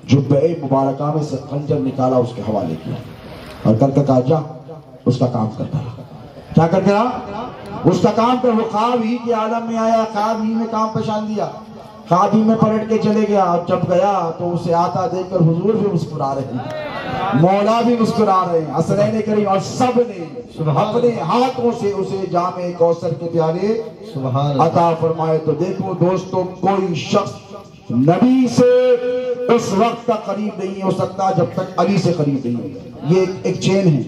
جبہ مبارکہ میں سے خنجر نکالا، اس کے حوالے کیا اور کر کے کہا جا اس کا کام کرتا رہا۔ کیا کر کے رہا؟ اس کا کام کر۔ وہ خواب ہی کے عالم میں آیا، خواب ہی میں کام پہچان دیا، خواب ہی میں پلٹ کے چلے گیا، اور جب گیا تو اسے آتا دیکھ کر حضور بھی مسکرا رہے ہیں، مولا بھی مسکرا رہے ہیں، حسنین کریم اور سب نے اپنے ہاتھوں سے اسے جام کوثر کے پیالے عطا فرمائے۔ تو دیکھو دوستو، کوئی شخص نبی سے اس وقت تک قریب نہیں ہو سکتا جب تک علی سے قریب نہیں ہوگا۔ یہ ایک چین ہے،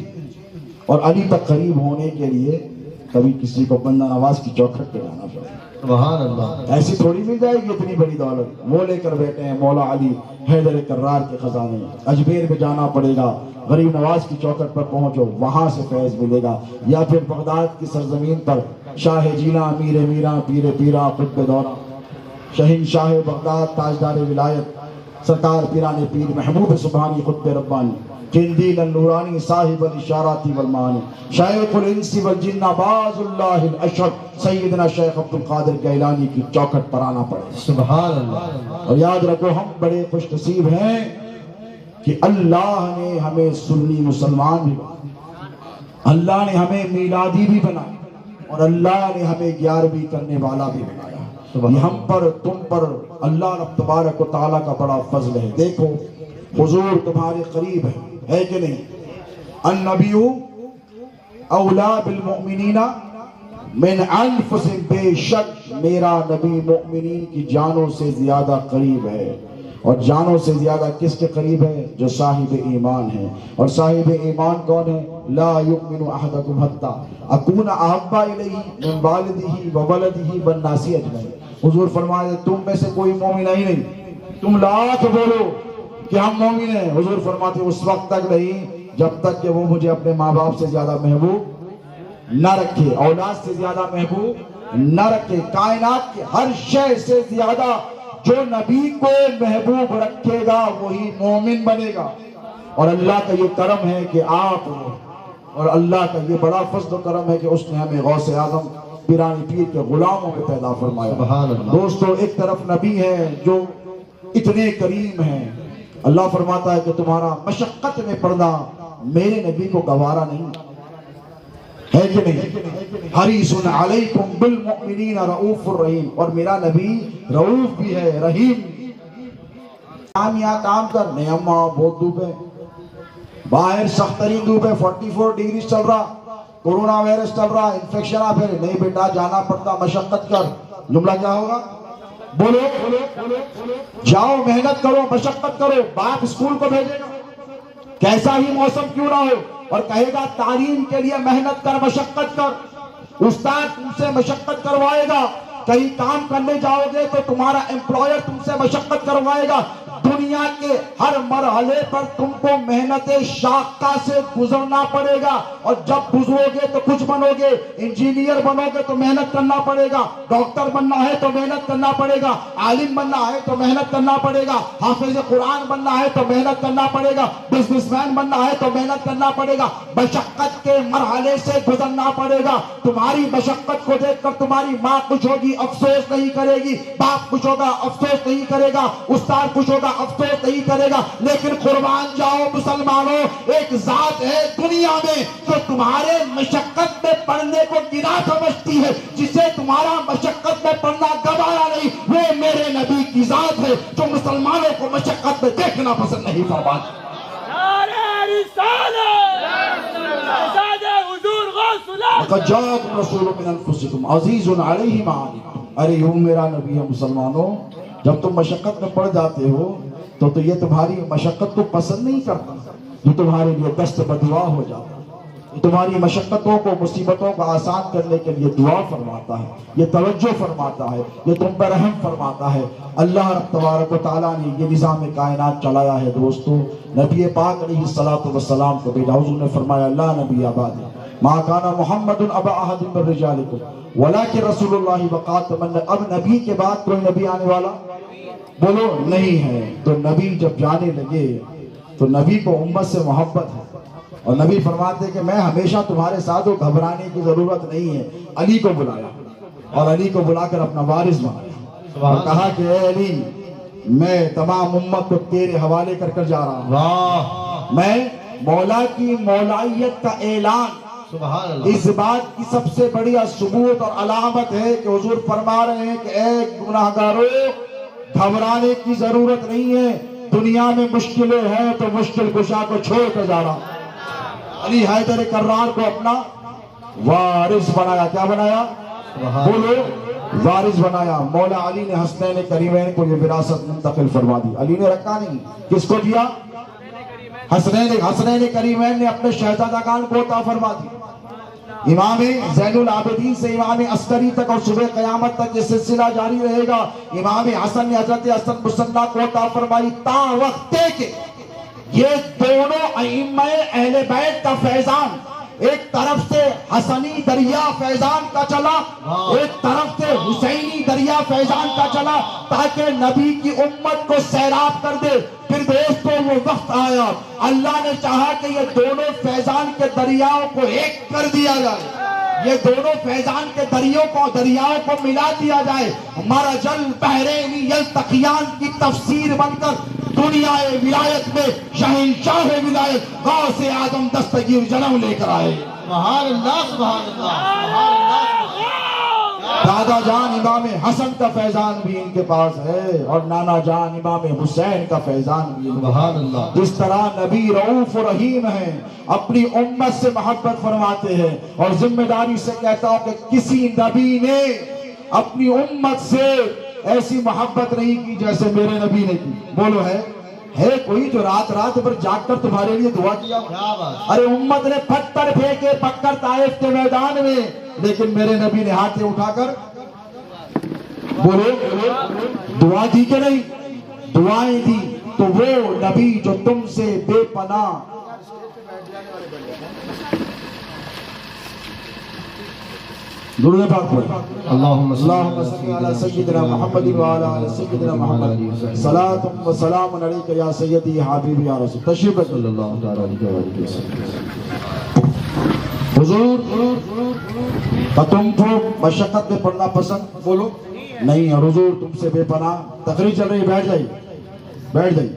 اور علی تک قریب ہونے کے لیے کبھی کسی کو بندہ نواز کی چوکھٹ پہ جانا پڑے۔ سبحان اللہ۔ ایسی تھوڑی مل جائے گی اتنی بڑی دولت، وہ لے کر بیٹھے ہیں مولا علی حیدر کرار کے خزانے۔ اجمیر میں جانا پڑے گا، غریب نواز کی چوکھٹ پر پہنچو، وہاں سے فیض ملے گا، یا پھر بغداد کی سرزمین پر شاہ جینا امیر میراں پیر پیرا قطب دورہ شہنشاہ بغداد تاجدار ولایت سرکار پیران پیر محبوب سبحانی قطب ربانی قندیل النورانی صاحب الاشارات والمعانی شیخ الانس والجن باز اللہ الاشرف سیدنا شیخ عبد القادر گیلانی کی چوکھٹ پر آنا پڑے۔ سبحان اللہ۔ اور یاد رکھو ہم بڑے خوش نصیب ہیں کہ اللہ نے ہمیں سنی مسلمان بھی بنایا، اللہ نے ہمیں میلادی بھی بنایا، اور اللہ نے ہمیں 11ویں کرنے والا بھی بنایا۔ یہ ہم پر تم پر اللہ رب تبارک و تعالیٰ کا بڑا فضل ہے. دیکھو حضور تمہارے قریب ہے کہ نہیں؟ النبی اولا بالمؤمنین من انفسہم، بے شک میرا نبی مؤمنین کی جانوں سے زیادہ قریب ہے. اور جانوں سے زیادہ کس کے قریب ہے؟ جو صاحب ایمان ہے. اور صاحب ایمان کون ہے؟ لا یؤمن احدکم حتی اکون احب الیہ من والدہ وولدہ والناس اجمعین. حضور فرمائے تم میں سے کوئی مومن ہی نہیں، تم لاکھ بولو کہ ہم مومن ہیں. حضور فرماتے اس وقت تک نہیں جب تک کہ وہ مجھے اپنے ماں باپ سے زیادہ محبوب نہ رکھے، اولاد سے زیادہ محبوب نہ رکھے. کائنات کی ہر شے سے زیادہ جو نبی کو محبوب رکھے گا وہی مومن بنے گا. اور اللہ کا یہ کرم ہے کہ آپ، اور اللہ کا یہ بڑا فضل و کرم ہے کہ اس نے ہمیں غوث اعظم پیرانی پیر کے غلاموں میں پیدا فرمایا. سبحان اللہ. دوستو ایک طرف نبی ہے جو اتنے کریم ہیں، اللہ فرماتا ہے کہ تمہارا مشقت میں پڑنا میرے نبی کو گوارا نہیں ہے کہ نہیں؟ حریص علیکم بالمؤمنین رؤوف الرحیم. اور میرا نبی رؤوف بھی ہے، رحیم. ہم یہاں کام کر نہیں، اماں بہت دھوپ ہے، باہر سخت ترین دھوپ ہے، 44 ڈگری چل رہا، کورونا وائرس چل رہا، انفیکشن آ پھر نہیں بیٹا جانا پڑتا، مشقت کر. جملہ کیا ہوگا؟ بولو جاؤ محنت کرو، مشقت کرو. باپ اسکول کو بھیجے گا کیسا ہی موسم کیوں نہ ہو اور کہے گا تعلیم کے لیے محنت کر، مشقت کر. استاد تم سے مشقت کروائے گا. کہیں کام کرنے جاؤ گے تو تمہارا امپلائر تم سے مشقت کروائے گا. دنیا کے ہر مرحلے پر تم کو محنت شاقہ سے گزرنا پڑے گا. اور جب گزرو گے تو کچھ بنو گے. انجینئر بنو گے تو محنت کرنا پڑے گا، ڈاکٹر بننا ہے تو محنت کرنا پڑے گا، عالم بننا ہے تو محنت کرنا پڑے گا، حافظ قرآن بننا ہے تو محنت کرنا پڑے گا، بزنس مین بننا ہے تو محنت کرنا پڑے گا. مشقت کے مرحلے سے گزرنا پڑے گا. تمہاری مشقت کو دیکھ کر تمہاری ماں خوش ہوگی، افسوس نہیں کرے گی. باپ خوش ہوگا، افسوس نہیں کرے گا. استاد خوش ہوگا، افسوس نہیں کرے گا. لیکن قربان جاؤ مسلمانوں، ایک ذات ہے دنیا میں جو تمہارے مشقت میں پڑھنے کو گناہ سمجھتی ہے، جسے تمہارا مشقت میں پڑھنا گوارا نہیں. وہ میرے نبی کی ذات ہے جو مسلمانوں کو مشقت میں دیکھنا پسند نہیں فرماتی. لقد جاءكم رسول من انفسكم عزیز علیہ ما عنتم. ارے یوں میرا نبی ہے. مسلمانوں جب تم مشقت میں پڑ جاتے ہو تو یہ تمہاری مشقت کو پسند نہیں کرتا، یہ تمہارے لیے دست بدعا ہو جاتا ہے. یہ تمہاری مشقتوں کو، مصیبتوں کو آسان کرنے کے لیے دعا فرماتا ہے، یہ توجہ فرماتا ہے، یہ تم پر رحم فرماتا ہے. اللہ رب تبارک و تعالیٰ نے یہ نظام کائنات چلایا ہے. دوستو نبی پاک علیہ الصلوۃ والسلام کو بھیجا. حضور نے فرمایا لا نبی آباد ما کان محمد ابا احد من رجالکم ولکن رسول اللہ وخاتم النبیین. اب نبی کے بعد کوئی نبی آنے والا بولو نہیں ہے. تو نبی جب جانے لگے تو نبی کو امت سے محبت ہے. اور نبی فرماتے کہ میں ہمیشہ تمہارے ساتھ ہوں، گھبرانے کی ضرورت نہیں ہے. علی کو بلایا اور علی کو بلا کر اپنا وارث بنایا اور کہا کہ اے علی میں تمام امت کو تیرے حوالے کر جا رہا ہوں. میں مولا کی مولائیت کا اعلان، سبحان اللہ. اس بات کی سب سے بڑی ثبوت اور علامت ہے کہ حضور فرما رہے ہیں کہ اے گناہگاروں گھبرانے کی ضرورت نہیں ہے. دنیا میں مشکلیں ہیں تو مشکل کشا کو چھوڑ کر جا رہا ہوں. علی حیدر کرار کو اپنا وارث بنایا. کیا بنایا؟ بولو وارث بنایا. مولا علی نے حسنین کریمین کو یہ وراثت منتقل فرما دی. علی نے رکھا نہیں، کس کو دیا؟ حسنین کریمین نے اپنے شہزادگان کو عطا فرما دی. امام زین العابدین سے امام عسکری تک اور صبح قیامت تک یہ سلسلہ جاری رہے گا. امام حسن نے حضرت حسن مصنع کو عطا فرمائی تا وقت کہ یہ دونوں ائمہ اہل بیت کا فیضان ایک طرف سے حسنی دریا فیضان کا چلا، ایک طرف سے حسینی دریا فیضان کا چلا، تاکہ نبی کی امت کو سیراب کر دے. پھر دوستو وہ وقت آیا، اللہ نے چاہا کہ یہ دونوں فیضان کے دریاؤں کو ایک کر دیا جائے، یہ دونوں فیضان کے دریاؤں کو ملا دیا جائے. مرج البحرین یلتقیان کی تفسیر بن کر دنیا ولایت میں شہنشاہ ولایت غوث اعظم دستگیر جنم لے کر آئے. سبحان اللہ، سبحان اللہ، سبحان اللہ. دادا جان امام حسن کا فیضان بھی ان کے پاس ہے اور نانا جان امام حسین کا فیضان بھی ان کے پاس سبحان اللہ. جس طرح نبی رؤوف و رحیم ہیں، اپنی امت سے محبت فرماتے ہیں، اور ذمہ داری سے کہتا ہوں کہ کسی نبی نے اپنی امت سے ایسی محبت نہیں کی جیسے میرے نبی نے کی. بولو ہے کوئی جو رات بھر جاگ کر تمہارے لیے دعا کیا؟ کیا بات. ارے امت نے پتھر پھینکے پکڑ طائف کے میدان میں، لیکن میرے نبی نے ہاتھیں اٹھا کر بولو دعا دی کہ نہیں؟ دعائیں دی. تو وہ نبی جو تم سے بے پناہ درود پاک پڑھو. اللہم اللہم صلی علی سیدنا محمد وعلی آل سیدنا محمد صلاۃ و سلام علیک یا سیدی حبیبی یا رسول. تشریف رکھو. صلی اللہ تعالی علیہ وسلم. حضور تم کو مشقت میں پڑھنا پسند بولو نہیں ہے. حضور تم سے بے پناہ. تقریر چل رہی ہے، بیٹھ جائیے.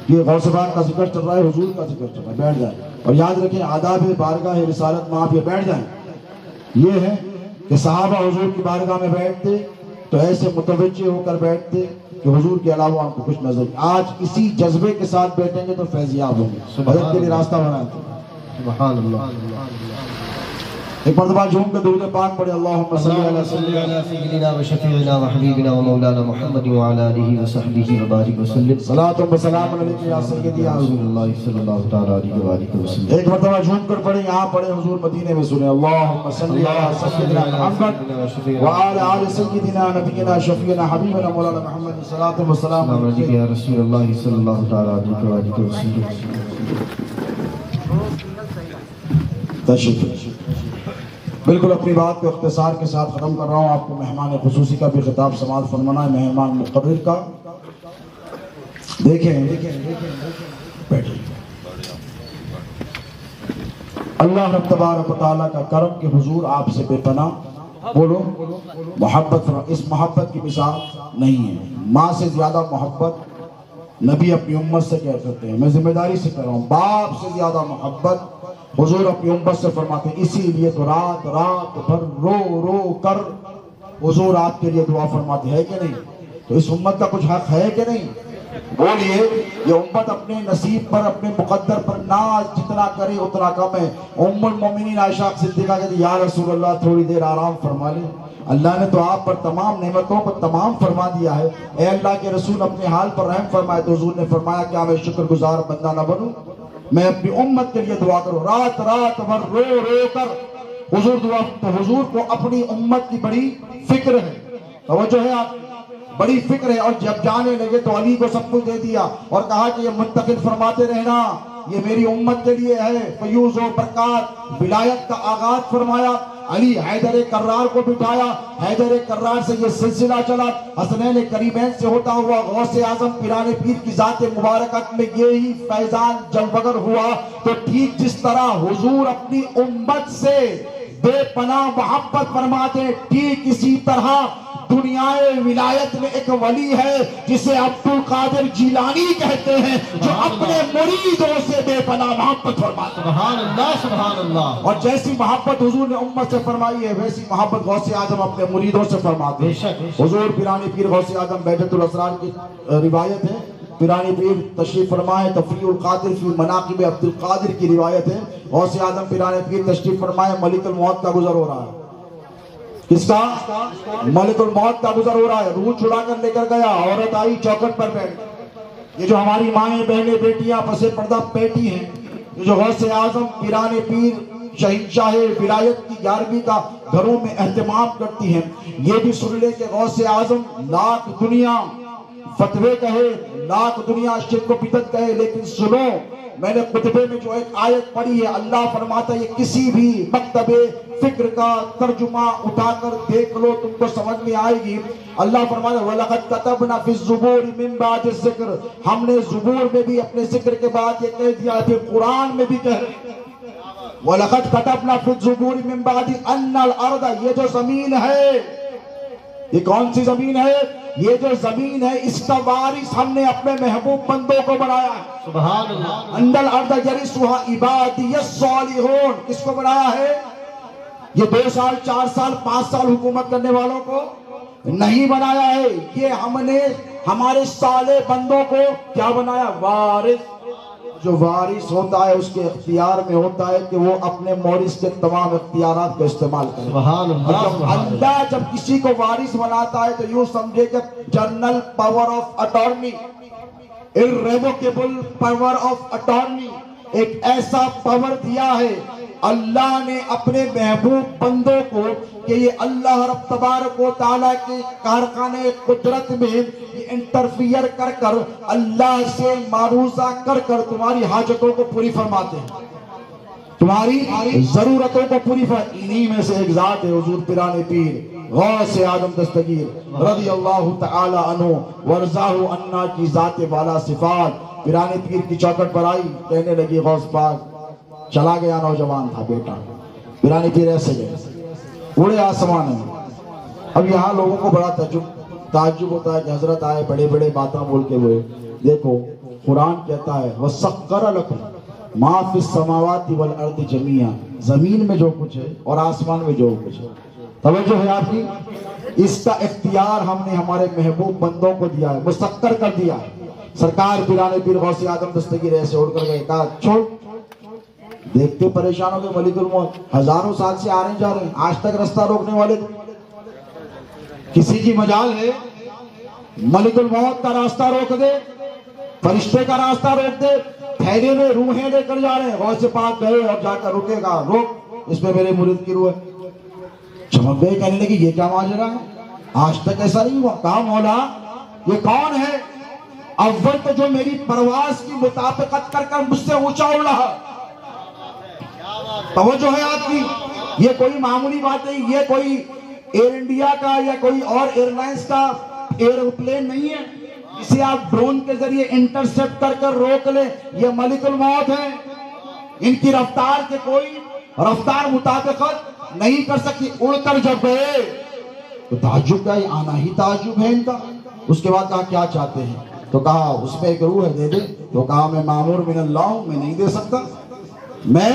یہ غوث پاک کا ذکر چل رہا ہے، حضور کا ذکر چل رہا ہے، بیٹھ جائیں. اور یاد رکھیں آداب بارگاہ رسالت میں آپ یہ بیٹھ جائیں. یہ ہے کہ صحابہ حضور کی بارگاہ میں بیٹھتے تو ایسے متوجہ ہو کر بیٹھتے کہ حضور کے علاوہ ان کو کچھ نظر. آج اسی جذبے کے ساتھ بیٹھیں گے تو فیضیاب ہوں گے. مدد کے لیے راستہ بناتے ہیں. سبحان اللہ. ایک مرتبہ جھوم کے درود پاک پڑھے. اللہم صلی علی صلی سیدنا و شفیعنا و حبیبنا و مولانا محمد و علی آلہ و صحبہ و بارک وسلم. صلاۃ و سلام علیک یا سیدی یا رسول رسول. اللہ صلی اللہ تعالی علیہ وآلہ وسلم. ایک مرتبہ جھوم کر پڑھے، یہاں پڑھے، حضور مدینے میں سنے. اللہم صلی علی سیدنا محمد و علی آل سیدنا نبینا شفیعنا حبیبنا مولانا محمد. صلاۃ و سلام السلام علیکم علیک. یا رسول اللہ صلی اللہ تعالی علیہ وآلہ وسلم. تشریف. بالکل اپنی بات کو اختصار کے ساتھ ختم کر رہا ہوں. آپ کو مہمان خصوصی کا بھی خطاب سماعت فرمانا ہے، مہمان مقرر کا. دیکھیں بیٹھیں. اللہ رب تبارک و تعالیٰ کا کرم کہ حضور آپ سے بے پناہ بولو محبت فرما. اس محبت کی مثال نہیں ہے. ماں سے زیادہ محبت نبی اپنی امت سے کیا کرتے ہیں. میں ذمہ داری سے کہہ رہا ہوں، باپ سے زیادہ محبت حضور اپنی امت سے فرماتے ہیں. اسی لیے تو رات بھر رو کر حضور آپ کے لیے دعا فرماتے ہیں کہ نہیں؟ تو اس امت کا کچھ حق ہے کہ نہیں؟ بولیے. یہ امت اپنے نصیب پر اپنے مقدر پر ناز جتنا کرے اتنا کم ہے. ام المومنین عائشہ صدیقہ کہتی یا رسول اللہ تھوڑی دیر آرام فرما لیں. اللہ نے تو آپ پر تمام نعمتوں پر تمام فرما دیا ہے. اے اللہ کے رسول اپنے حال پر رحم فرمائے. تو حضور نے فرمایا کیا میں شکر گزار بندہ نہ بنوں؟ میں اپنی امت کے لیے دعا کروں. رات بھر رو کر حضور دعا. تو حضور کو اپنی امت کی بڑی فکر ہے. توجہ ہے آپ، بڑی فکر ہے. اور جب جانے لگے تو علی کو سب کچھ دے دیا اور کہا کہ یہ منتقل فرماتے رہنا، یہ میری امت کے لیے ہے. فیوز و برکات ولایت کا آغاز فرمایا. علی حیدر کرار کو بٹھایا. حیدر کرار سے یہ سلسلہ چلا. حسنین کریمین سے ہوتا ہوا غوث اعظم پیران پیر کی ذات مبارکت میں یہی فیضان جلوگر ہوا. تو ٹھیک جس طرح حضور اپنی امت سے بے پناہ محبت فرماتے ہیں، ٹھیک اسی طرح دنیائے ولایت میں ایک ولی ہے جسے عبد القادر جیلانی کہتے ہیں، جو اپنے مریدوں سے بے پناہ محبت فرماتے ہیں. سبحان اللہ سبحان اللہ. اور جیسی محبت حضور نے امت سے فرمائی ہے ویسی محبت غوث اعظم اپنے مریدوں سے فرماتے ہیں. حضور پیرانی پیر غوث اعظم بہجت الاسرار کی روایت ہے. پیرانی پیر تشریف فرمائے تفریح القادر فی مناقب عبد القادر کی روایت ہے. غوث اعظم پیرانی پیر تشریف فرمائے ملک الموت کا گزر ہو رہا ہے. کس کا؟ ملک الموت کا گزر ہو رہا ہے. روح چھڑا کر لے کر گیا. عورت آئی چوکٹ پر بیٹھ. یہ جو ہماری مائیں بہنیں بیٹیاں پس پردہ بیٹی ہیں، یہ جو غوث اعظم پیران پیر شہنشاہ ولایت کی 11ویں کا گھروں میں اہتمام کرتی ہیں، یہ بھی سن لے کہ غوث اعظم لاکھ دنیا فتوے کہے، لاکھ دنیا شرک و بدعت کہے، لیکن سنو میں نے خطبے میں جو ایک آیت پڑھی ہے، اللہ فرماتا ہے یہ کسی بھی مکتب فکر کا ترجمہ اٹھا کر دیکھ لو تم کو سمجھ میں آئے گی. اللہ فرماتا ہے وَلَقَدْ كَتَبْنَا فِي الزُّبُورِ مِن بَعْدِ الذِّكْرِ. ہم نے زبور میں بھی اپنے ذکر کے بعد یہ کہہ دیا ہے، پھر قرآن میں بھی کہہ رہے وَلَقَدْ كَتَبْنَا فِي الزُّبُورِ مِن بَعْدِ أَنَّ الْأَرْضَ. یہ جو زمین ہے، یہ کون سی زمین ہے؟ یہ جو زمین ہے اس کا وارث ہم نے اپنے محبوب بندوں کو بنایا ہے. سبحان اللہ. اندل ارض یرثها عبادی الصالحون. کس کو بنایا ہے؟ یہ 2 سال 4 سال 5 سال حکومت کرنے والوں کو نہیں بنایا ہے، یہ ہم نے ہمارے صالح بندوں کو کیا بنایا؟ وارث۔ جو وارث ہوتا ہے اس کے اختیار میں ہوتا ہے کہ وہ اپنے مورث کے تمام اختیارات کو استعمال کرے۔ سبحان اللہ، جب اللہ جب کسی کو وارث بناتا ہے تو یوں سمجھے کہ general power of attorney, irrevocable power of attorney، ایک ایسا پاور دیا ہے اللہ نے اپنے محبوب بندوں کو کہ یہ اللہ رب تبارک و تعالیٰ کے کارخانے قدرت میں انٹرفیئر کر کر اللہ سے معروضہ کر کر تمہاری حاجتوں کو پوری فرماتے ہیں، تمہاری ضرورتوں کو پوری فرماتے ہیں۔ انہی میں سے ایک ذات ہے حضور پیران پیر غوث اعظم دستگیر رضی اللہ تعالی عنہ ورضاہ عنا کی ذات والا صفات پیران پیر کی چوکھٹ پر آئی، کہنے لگی غوث پاک چلا گیا نوجوان تھا بیٹا، پیران پیر ایسے گئے اڑے آسمان میں۔ اب یہاں لوگوں کو بڑا تعجب ہوتا ہے کہ حضرت آئے بڑے بڑے باتیں بول کے ہوئے، دیکھو قرآن کہتا ہے وَسَخَّرَ لَكُمْ مَا فِي السَّمَاوَاتِ وَالْأَرْضِ جَمِيعًا، زمین میں جو کچھ ہے اور آسمان میں جو کچھ ہے، توجہ ہے آپ کی، اس کا اختیار ہم نے ہمارے محبوب بندوں کو دیا ہے، مسخر کر دیا ہے۔ سرکار پیران پیر غوث اعظم دستگیر ایسے اڑ کر گئے، کہا چھوڑ، دیکھتے پریشان ہو کے ملک الموت ہزاروں سال سے آ رہے جا رہے ہیں، آج تک رستہ روکنے والے کسی کی مجال ہے؟ ملک الموت کا راستہ روک دے، فرشتے کا راستہ روک دے، تھیلے میں روحیں لے کر جا رہے ہیں، غوث پاک گئے اور جا کر رکے گا، روک، اس میں میرے مرید کی روح ہے۔ چمک گئے، کہنے لگی یہ کیا ماجرا ہے، آج تک ایسا نہیں ہوا۔ کہا مولا یہ کون ہے؟ اول تو جو میری پرواز کی مطابقت کر کر مجھ سے اونچا اڑ رہا، توجہ ہے آپ کی، یہ کوئی معمولی بات نہیں، یہ کوئی ایئر انڈیا کا یا کوئی اور ایئر لائنز کا ایروپلین نہیں ہے، اسے آپ ڈرون کے ذریعے انٹرسیپٹ کر کر روک لیں، یہ ملک الموت ہے، ان کی رفتار کے کوئی رفتار مطابقت نہیں کر سکتی۔ اڑ کر جب گئے تو تعجب کا یہ آنا ہی تعجب ہے ان کا۔ اس کے بعد کہا کیا چاہتے ہیں؟ تو کہا اس میں ایک روح ہے، دے دے۔ تو کہا میں معمور من اللہ ہوں، میں نہیں دے سکتا، میں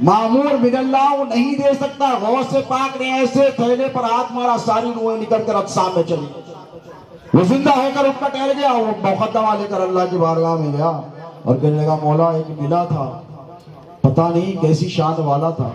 معمور من اللہ ہوں، نہیں دے سکتا۔ غوث پاک نے ایسے تھیلے پر ہاتھ مارا، ساری روحیں نکل کر اجسام میں چلی، وہ زندہ ہو کر اٹھ کر ٹہل گیا، وہ مقدمہ لے کر اللہ کی بارگاہ میں گیا اور کہنے لگا مولا ایک ملا تھا، پتہ نہیں کیسی شان والا تھا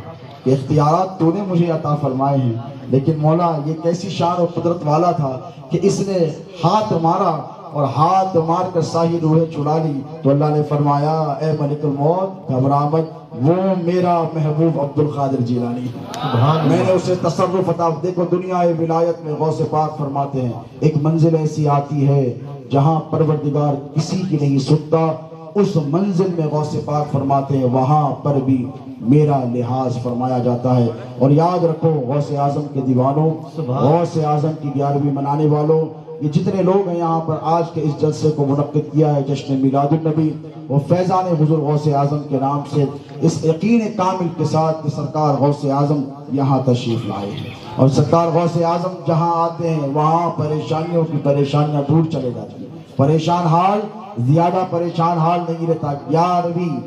کہ اختیارات تو نے مجھے عطا فرمائے ہیں، لیکن مولا یہ کیسی شان اور قدرت والا تھا کہ اس نے ہاتھ مارا اور ہاتھ مار کر ساری روحیں چڑا لی۔ تو اللہ نے فرمایا اے ملک الموت گھبرا مت، وہ میرا محبوب عبد القادر جیلانی ہے، میں نے اسے تصرف عطا۔ دیکھو دنیا ولایت میں غوث پاک فرماتے ہیں ایک منزل ایسی آتی ہے جہاں پروردگار کسی کی نہیں سنتا، اس منزل میں غوث پاک فرماتے ہیں وہاں پر بھی میرا لحاظ فرمایا جاتا ہے۔ اور یاد رکھو غوث اعظم کے دیوانوں، غوث اعظم کی 11ویں منانے والوں، یہ جتنے لوگ ہیں یہاں پر آج کے اس جلسے کو منعقد کیا ہے جشن میلاد النبی، وہ فیضان حضور غوث اعظم کے نام سے اس یقین کامل کے ساتھ کہ سرکار غوث اعظم یہاں تشریف لائے ہیں، اور سرکار غوث اعظم جہاں آتے ہیں وہاں پریشانیوں کی پریشانیاں دور چلے جاتی ہیں، پریشان حال زیادہ پریشان حال نہیں رہتا۔ 11ویں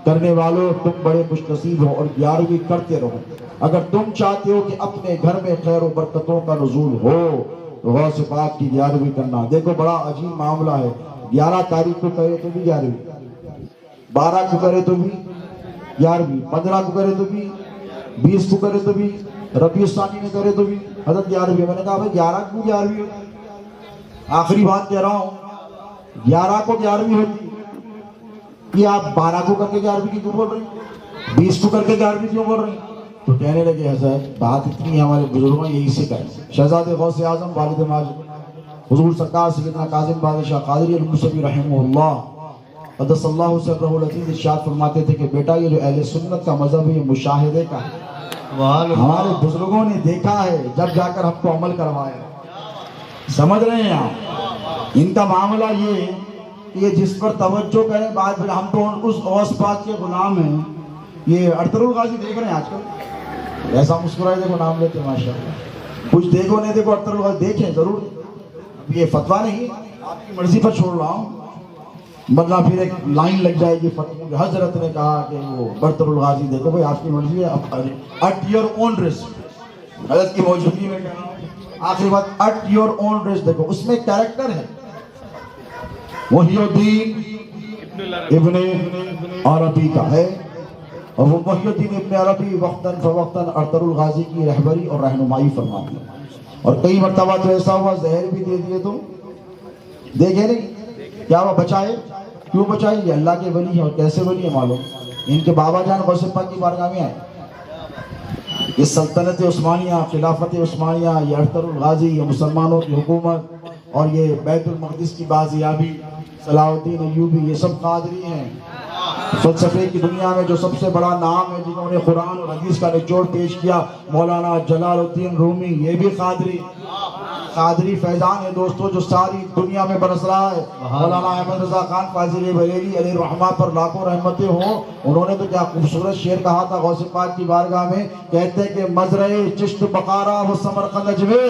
کرنے والوں تم بڑے خوش نصیب ہو اور 11ویں کرتے رہو۔ اگر تم چاہتے ہو کہ اپنے گھر میں خیر و برکتوں کا نزول ہو تو غوث پاک کی 11ویں کرنا۔ دیکھو بڑا عجیب معاملہ ہے، 11 تاریخ کو کرے تو بھی 11ویں، 12 کو کرے تو بھی 11ویں، 15 کو کرے تو بھی، 20 کو کرے تو بھی، ربیع الثانی میں کرے تو بھی حضرت 11ویں۔ میں نے کہا بھائی 11 کو 11ویں آخری بات کہہ رہا ہوں، 11 کو 11ویں ہوتی یہ آپ 12 کو کر کے 11ویں کی کیوں بول رہے ہیں، 20 کو کر کے 11ویں کیوں بول رہے ہیں؟ تو کہنے لگے حضرت بات اتنی ہمارے بزرگوں یہی سکھائی۔ شہزاد غوث اعظم والد ماجد حضور سرکار سیدنا کاظم بادشاہ قادری الموسوی رحمہ اللہ قدس اللہ سرہ العزیز ارشاد فرماتے تھے کہ بیٹا یہ جو اہل سنت کا مذہب ہے یہ مشاہدے کا ہے، ہمارے بزرگوں نے دیکھا ہے جب جا کر ہم کو عمل کروایا۔ سمجھ رہے ہیں آپ؟ ان کا معاملہ یہ جس پر توجہ کریں بات، ہم تو اس غوث پاک کے غلام ہیں۔ یہ ارطغرل الغازی دیکھ رہے ہیں آج کل، ایسا مسکرائے دیکھو نام لیتے ہیں ماشاءاللہ، کچھ دیکھو نہیں دیکھو ارطغرل الغازی دیکھیں ضرور، یہ فتویٰ نہیں آپ کی مرضی پر چھوڑ رہا ہوں۔ ورنہ پھر ایک لائن لگ جائے گی فتوی. حضرت نے کہا کہ وہ برتر الغازی دیکھو بھائی آپ کی مرضی ہے, at your own risk. حضرت کی موجودگی میں کہا آخری بات at your own risk. دیکھو اس میں کیریکٹر ہے محی الدین ابن عربی کا ہے, اور وہ محی الدین ابن عربی وقتاً فوقتاً ارطر الغازی کی رہبری اور رہنمائی فرماتے ہیں. اور کئی مرتبہ تو ایسا ہوا زہر بھی دے دیے تو دیکھے نہیں کیا وہ بچائے, کیوں بچائے؟ یہ اللہ کے ولی ہیں. اور کیسے ولی ہیں معلوم؟ ان کے بابا جان غوث پاک کی بارگاہ میں آئے. یہ سلطنت عثمانیہ, خلافت عثمانیہ, یہ ارطر الغازی, یہ مسلمانوں کی حکومت, اور یہ بیت المقدس کی بازیابی, صلاح الدین ایوبی, یہ سب قادری ہیں. فلسفے کی دنیا میں جو سب سے بڑا نام ہے جنہوں نے قرآن اور حدیث کا نچوڑ پیش کیا, مولانا جلال الدین رومی, یہ بھی قادری فیضان ہے دوستو, جو ساری دنیا میں برس رہا ہے. مولانا احمد رضا خان فاضل بریلوی علیہ الرحمہ پر لاکھوں رحمتیں ہوں, انہوں نے تو کیا خوبصورت شعر کہا تھا غوث پاک کی بارگاہ میں. کہتے کہ مزرع چشت بخارا و سمرقند اجمیر,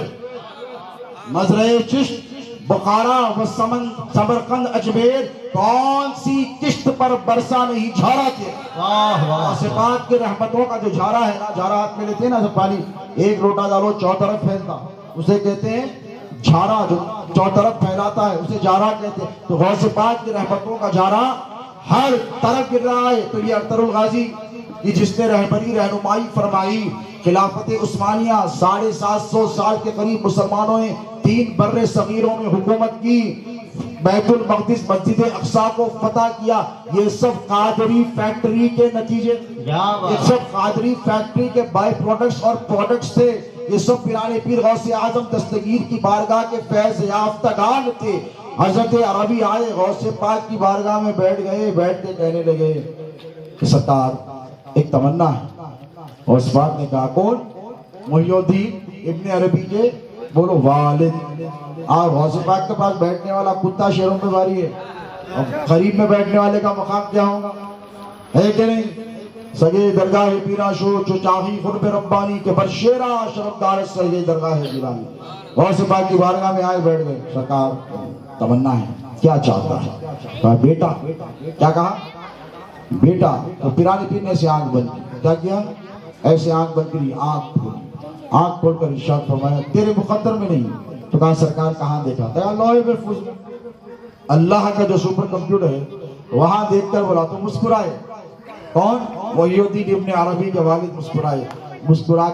مزرع چشت بخارا و سمرقند اجمیر, کون سی کشت پر برسا نہیں جھارا کے. غوث پاک کے رحمتوں کا جو جھارا ہے نا, جھارا ہاتھ میں لیتے ہیں نا جب پانی ایک لوٹا ڈالو چوطرف پھیلتا, اسے کہتے ہیں جھارا. جو چوطرف پھیلاتا ہے اسے جھارا کہتے ہیں. تو غوث پاک کی رحمتوں کا جھارا ہر طرف گر رہا ہے. تو یہ ارطر الغازی جس نے رہبری رہنمائی فرمائی, خلافت عثمانیہ 750 سال کے قریب مسلمانوں نے 3 بر صغیروں میں حکومت کی, بیت المقدس مسجد اقصی کو فتح کیا. یہ سب قادری فیکٹری کے نتیجے, یہ سب قادری فیکٹری کے بائی پروڈکٹس اور پروڈکٹس تھے. یہ سب پیران پیر غوث اعظم دستگیر کی بارگاہ کے فیض یافتگان تھے. حضرت عربی آئے, غوث پاک کی بارگاہ میں بیٹھ گئے, بیٹھ کے کہنے لگے کہ سرکار ایک تمنا ہے. غوث پاک نے کہا کون؟ محی الدین ابن عربی کے بولو والد. غوث پاک کے پاس بیٹھنے والا کتا شیروں پہ باری ہے, اب قریب میں بیٹھنے والے کا مقام کیا ہوگا, ہے کہ نہیں؟ سگے درگاہ پیرا شو چو چاہی خرب ربانی کے برشیرہ شرفدار سگے درگاہ پیرانی. غوث پاک کی بارگاہ میں آئے, بیٹھ گئے. سرکار تمنا ہے, کیا چاہتا ہے؟ کہا بیٹا. کیا کہا؟ بیٹا. تو پیرانی پیر نے ایسے آنکھ بند کی. کیا کیا؟ ایسے آنکھ بند کری, آنکھ کھول کر ارشاد فرمایا تیرے مقدر میں نہیں. تو کہا سرکار کہاں دیکھا؟ کہا لوح محفوظ میں, اللہ کا جو سپر کمپیوٹر ہے وہاں دیکھ کر بولا. تو مسکرائے. کون؟ محی الدین ابن عربی کے والد مسکرائے. مسکرا